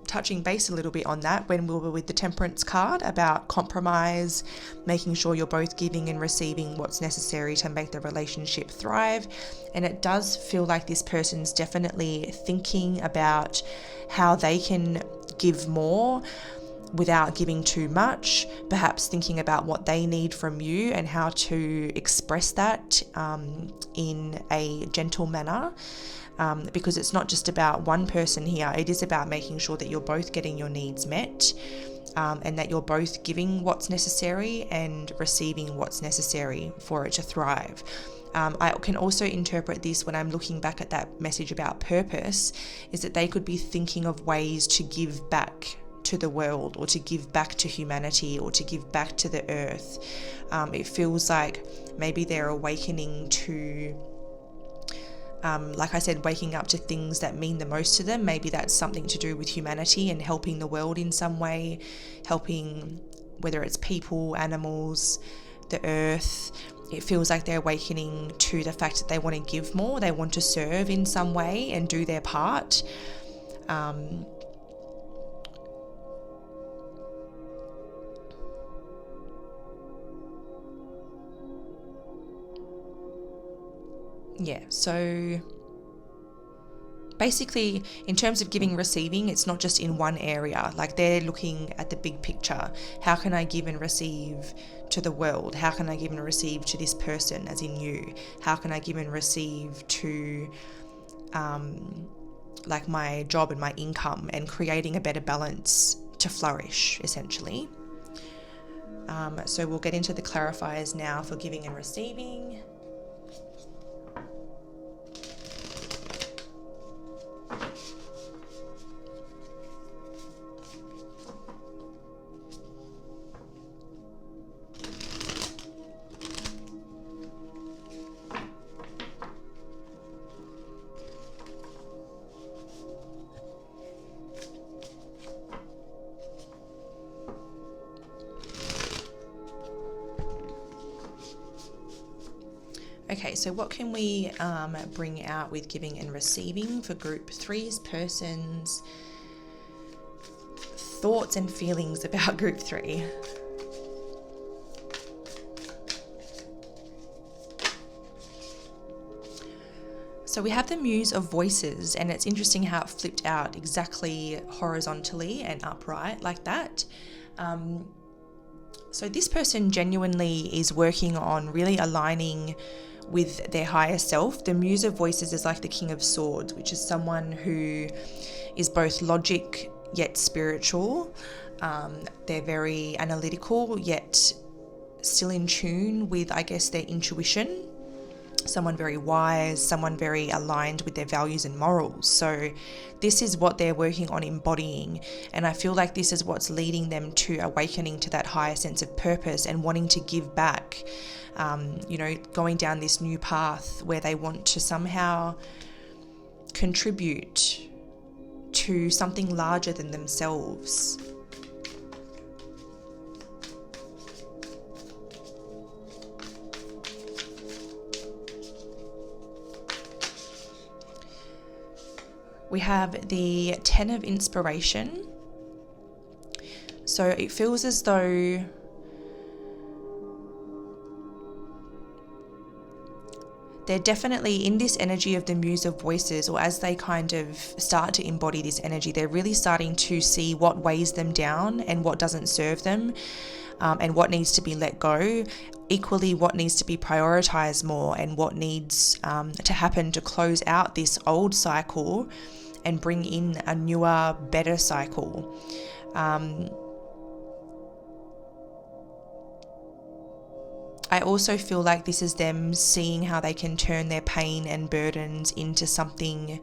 touching base a little bit on that when we were with the Temperance card about compromise, making sure you're both giving and receiving what's necessary to make the relationship thrive. And it does feel like this person's definitely thinking about how they can give more without giving too much, perhaps thinking about what they need from you and how to express that in a gentle manner. Because it's not just about one person here, it is about making sure that you're both getting your needs met, and that you're both giving what's necessary and receiving what's necessary for it to thrive. I can also interpret this when I'm looking back at that message about purpose, is that they could be thinking of ways to give back to the world, or to give back to humanity, or to give back to the earth. It feels like maybe they're awakening to, like I said, waking up to things that mean the most to them. Maybe that's something to do with humanity and helping the world in some way, helping, whether it's people, animals, the earth. It feels like they're awakening to the fact that they want to give more, they want to serve in some way and do their part. Yeah, so basically in terms of giving, receiving, it's not just in one area. Like they're looking at the big picture. How can I give and receive to the world? How can I give and receive to this person, as in you? How can I give and receive to like my job and my income, and creating a better balance to flourish, essentially. So we'll get into the clarifiers now for giving and receiving. Okay, so what can we bring out with giving and receiving for group 3's person's thoughts and feelings about group 3? So we have the Muse of Voices, and it's interesting how it flipped out exactly horizontally and upright like that. So this person genuinely is working on really aligning with their higher self. The Muse of Voices is like the King of Swords, which is someone who is both logic yet spiritual. They're very analytical yet still in tune with, I guess, their intuition. Someone very wise, someone very aligned with their values and morals. So this is what they're working on embodying, and I feel like this is what's leading them to awakening to that higher sense of purpose and wanting to give back, going down this new path where they want to somehow contribute to something larger than themselves. We have the 10 of Inspiration. So it feels as though they're definitely in this energy of the Muse of Voices, or as they kind of start to embody this energy, they're really starting to see what weighs them down and what doesn't serve them, and what needs to be let go. Equally, what needs to be prioritized more, and what needs to happen to close out this old cycle and bring in a newer, better cycle. I also feel like this is them seeing how they can turn their pain and burdens into something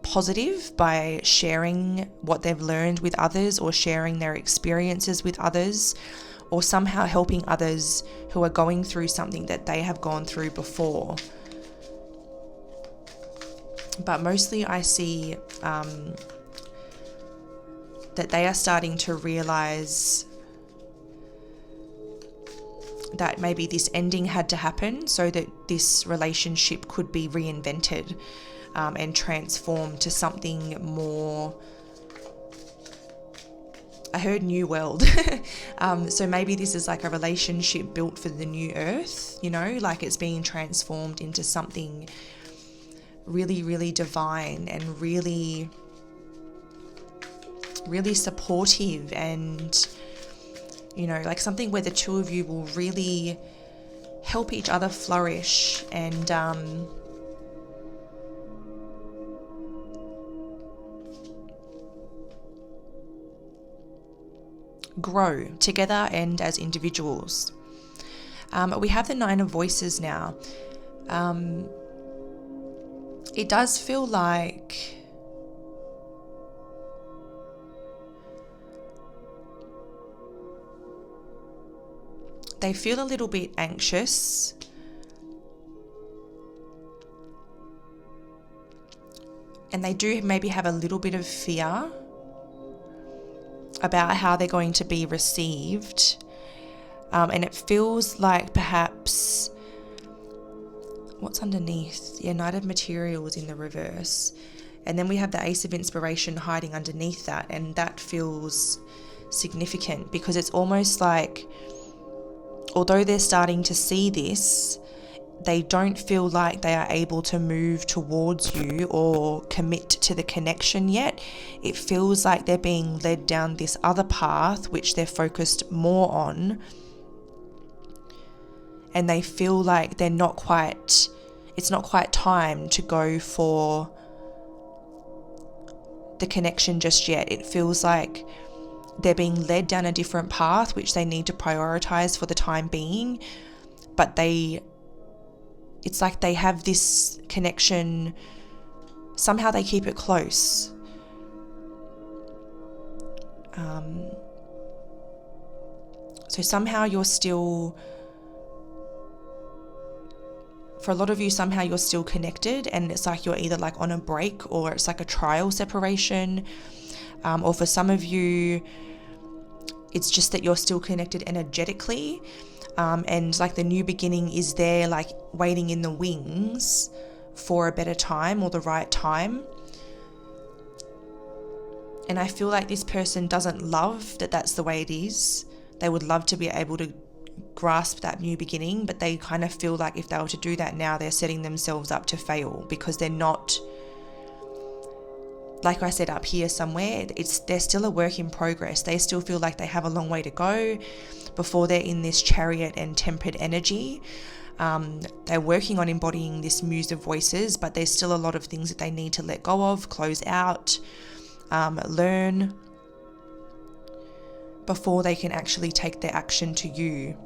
positive by sharing what they've learned with others, or sharing their experiences with others, or somehow helping others who are going through something that they have gone through before. But mostly I see that they are starting to realize that maybe this ending had to happen so that this relationship could be reinvented and transformed to something more. I heard new world. So maybe this is like a relationship built for the new earth, like it's being transformed into something really, really divine and really, really supportive, and like something where the two of you will really help each other flourish and grow together and as individuals. We have the 9 of Voices now. It does feel like they feel a little bit anxious, and they do maybe have a little bit of fear about how they're going to be received, and it feels like perhaps what's underneath? Knight of Materials in the reverse, and then we have the Ace of Inspiration hiding underneath that, and that feels significant because it's almost like, although they're starting to see this, they don't feel like they are able to move towards you or commit to the connection yet. It feels like they're being led down this other path, which they're focused more on. And they feel like it's not quite time to go for the connection just yet. It feels like they're being led down a different path, which they need to prioritize for the time being. But it's like they have this connection, somehow they keep it close. So somehow you're still, for a lot of you, somehow you're still connected, and it's like you're either like on a break, or it's like a trial separation, or for some of you, it's just that you're still connected energetically, and like the new beginning is there, like waiting in the wings for a better time or the right time. And I feel like this person doesn't love that that's the way it is. They would love to be able to grasp that new beginning, but they kind of feel like if they were to do that now, they're setting themselves up to fail, because they're not, like I said up here somewhere, they're still a work in progress. They still feel like they have a long way to go before they're in this chariot and tempered energy. They're working on embodying this muse of voices, but there's still a lot of things that they need to let go of, close out, learn, before they can actually take their action to you.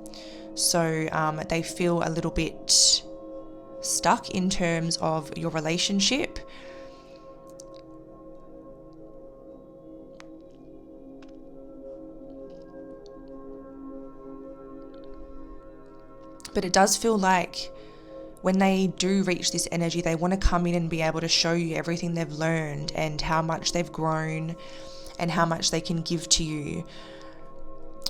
So they feel a little bit stuck in terms of your relationship. But it does feel like when they do reach this energy, they want to come in and be able to show you everything they've learned and how much they've grown and how much they can give to you.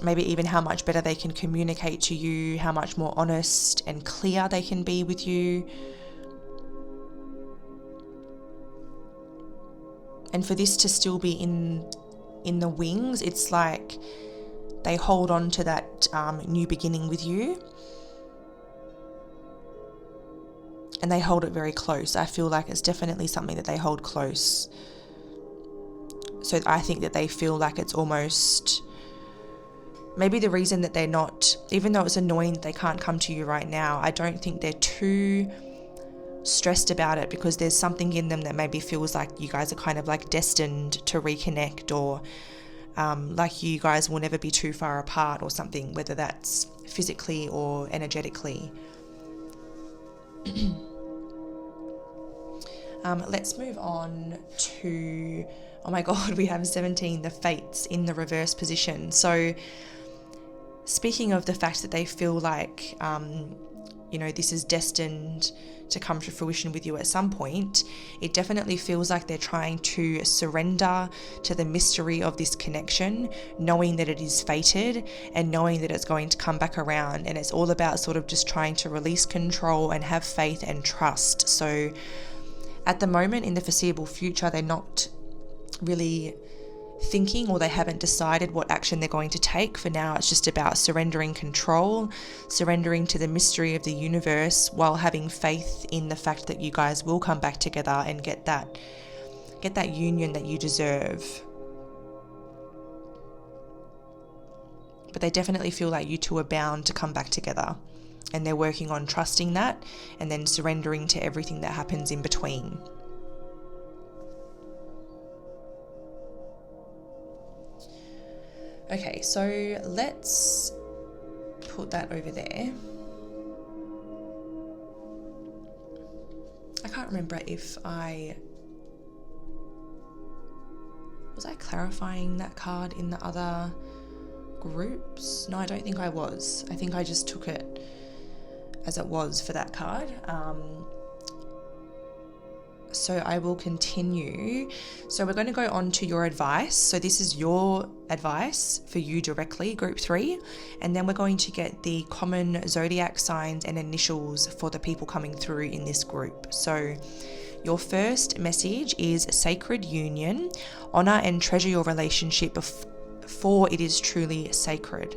Maybe even how much better they can communicate to you, how much more honest and clear they can be with you. And for this to still be in the wings, it's like they hold on to that new beginning with you. And they hold it very close. I feel like it's definitely something that they hold close. So I think that they feel like it's almost, maybe the reason that they're not, even though it's annoying that they can't come to you right now, I don't think they're too stressed about it, because there's something in them that maybe feels like you guys are kind of like destined to reconnect, or like you guys will never be too far apart or something, whether that's physically or energetically. Let's move on to, oh my God, we have 17, the Fates in the reverse position. So speaking of the fact that they feel like, this is destined to come to fruition with you at some point, it definitely feels like they're trying to surrender to the mystery of this connection, knowing that it is fated and knowing that it's going to come back around. And it's all about sort of just trying to release control and have faith and trust. So at the moment, in the foreseeable future, they're not really thinking, or they haven't decided what action they're going to take. For now, it's just about surrendering control, surrendering to the mystery of the universe, while having faith in the fact that you guys will come back together and get that union that you deserve. But they definitely feel like you two are bound to come back together, and they're working on trusting that and then surrendering to everything that happens in between. Okay, so let's put that over there. I can't remember if was I clarifying that card in the other groups? No, I don't think I was. I think I just took it as it was for that card. So I will continue. So we're going to go on to your advice. So this is your advice for you directly, group 3. And then we're going to get the common zodiac signs and initials for the people coming through in this group. So your first message is sacred union. Honor and treasure your relationship before it is truly sacred.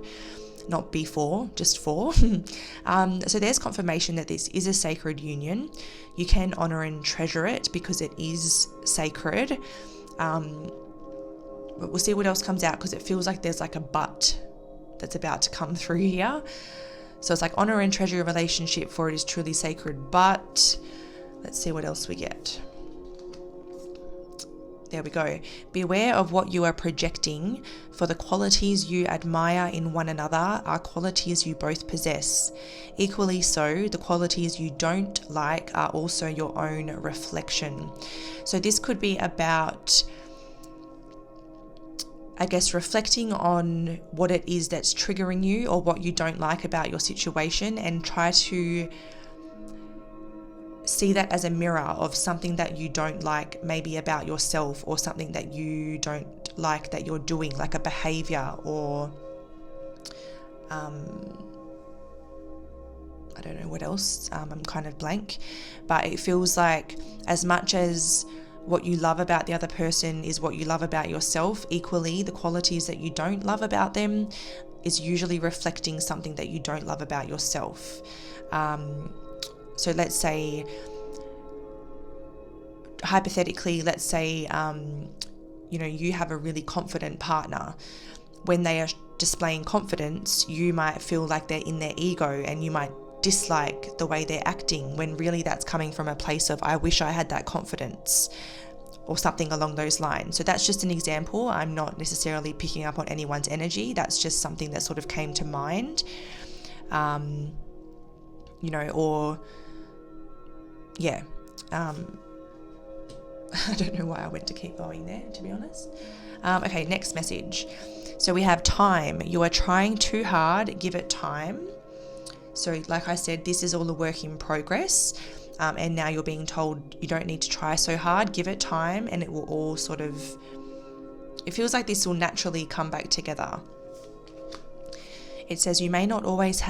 Not before, just for. So there's confirmation that this is a sacred union. You can honor and treasure it because it is sacred. But we'll see what else comes out, because it feels like there's like a but that's about to come through here. So it's like honor and treasure your relationship, for it is truly sacred. But let's see what else we get. There we go. Beware of what you are projecting, for the qualities you admire in one another are qualities you both possess. Equally so, the qualities you don't like are also your own reflection. So this could be about, I guess, reflecting on what it is that's triggering you or what you don't like about your situation, and try to see that as a mirror of something that you don't like maybe about yourself, or something that you don't like that you're doing, like a behavior or I don't know what else. I'm kind of blank, but it feels like as much as what you love about the other person is what you love about yourself, equally the qualities that you don't love about them is usually reflecting something that you don't love about yourself. So let's say, hypothetically, let's say, you have a really confident partner. When they are displaying confidence, you might feel like they're in their ego and you might dislike the way they're acting, when really that's coming from a place of, I wish I had that confidence, or something along those lines. So that's just an example. I'm not necessarily picking up on anyone's energy. That's just something that sort of came to mind. I don't know why I went to keep going there, to be honest. Okay, next message. So we have time. You are trying too hard. Give it time. So like I said, this is all a work in progress. And now you're being told you don't need to try so hard. Give it time and it will all it feels like this will naturally come back together. It says you may not always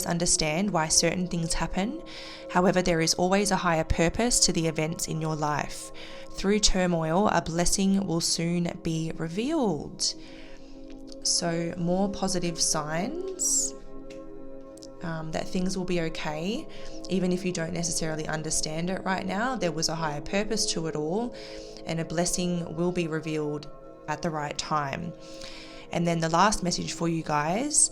understand why certain things happen. However, there is always a higher purpose to the events in your life. Through turmoil, a blessing will soon be revealed. So more positive signs that things will be okay, even if you don't necessarily understand it right now. There was a higher purpose to it all, and a blessing will be revealed at the right time. And then the last message for you guys.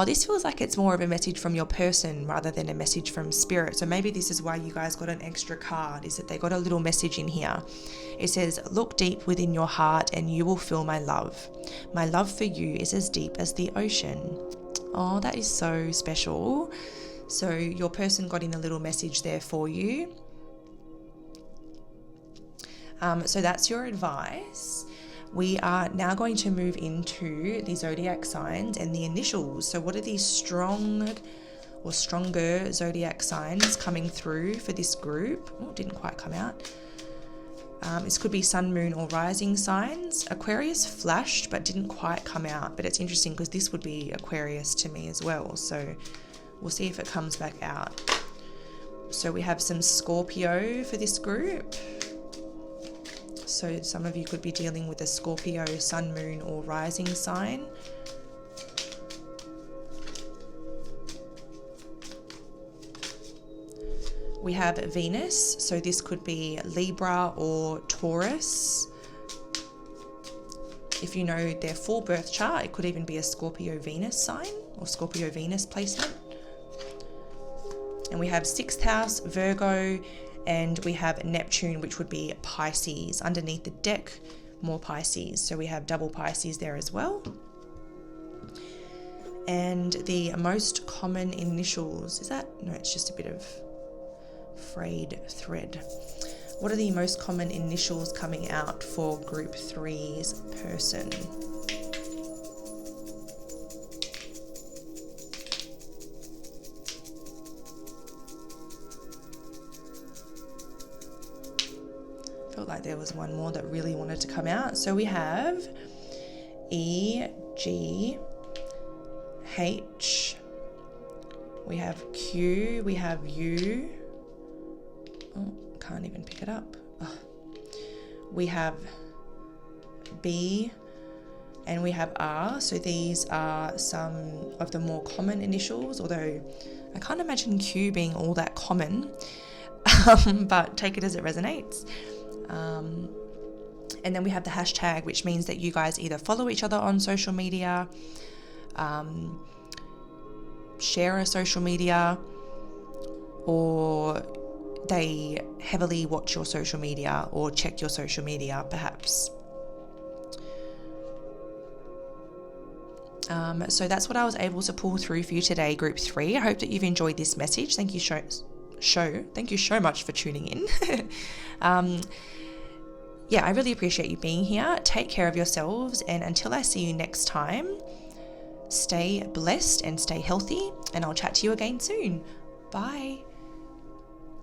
This feels like it's more of a message from your person rather than a message from spirit. So maybe this is why you guys got an extra card, is that they got a little message in here. It says, look deep within your heart and you will feel my love. My love for you is as deep as the ocean. Oh, that is so special. So your person got in a little message there for you. So that's your advice. We are now going to move into the zodiac signs and the initials. So what are these strong or stronger zodiac signs coming through for this group? Oh, it didn't quite come out. This could be sun, moon, or rising signs. Aquarius flashed but didn't quite come out, but it's interesting because this would be Aquarius to me as well. So we'll see if it comes back out. So we have some Scorpio for this group. So some of you could be dealing with a Scorpio sun, moon, or rising sign. We have Venus, so this could be Libra or Taurus. If you know their full birth chart, it could even be a Scorpio Venus sign or Scorpio Venus placement. And we have 6th house, Virgo, and we have Neptune, which would be Pisces. Underneath the deck, more Pisces. So we have double Pisces there as well. And the most common initials, is that? No, it's just a bit of frayed thread. What are the most common initials coming out for group 3's person? Felt like there was one more that really wanted to come out. So we have E, G, H, we have Q, we have U. Oh, can't even pick it up. Oh. We have B and we have R. So these are some of the more common initials, although I can't imagine Q being all that common, but take it as it resonates. And then we have the hashtag, which means that you guys either follow each other on social media, share a social media, or they heavily watch your social media or check your social media perhaps. So that's what I was able to pull through for you today, group 3. I hope that you've enjoyed this message. Thank you thank you so much for tuning in. I really appreciate you being here. Take care of yourselves, and until I see you next time, stay blessed and stay healthy, and I'll chat to you again soon. Bye.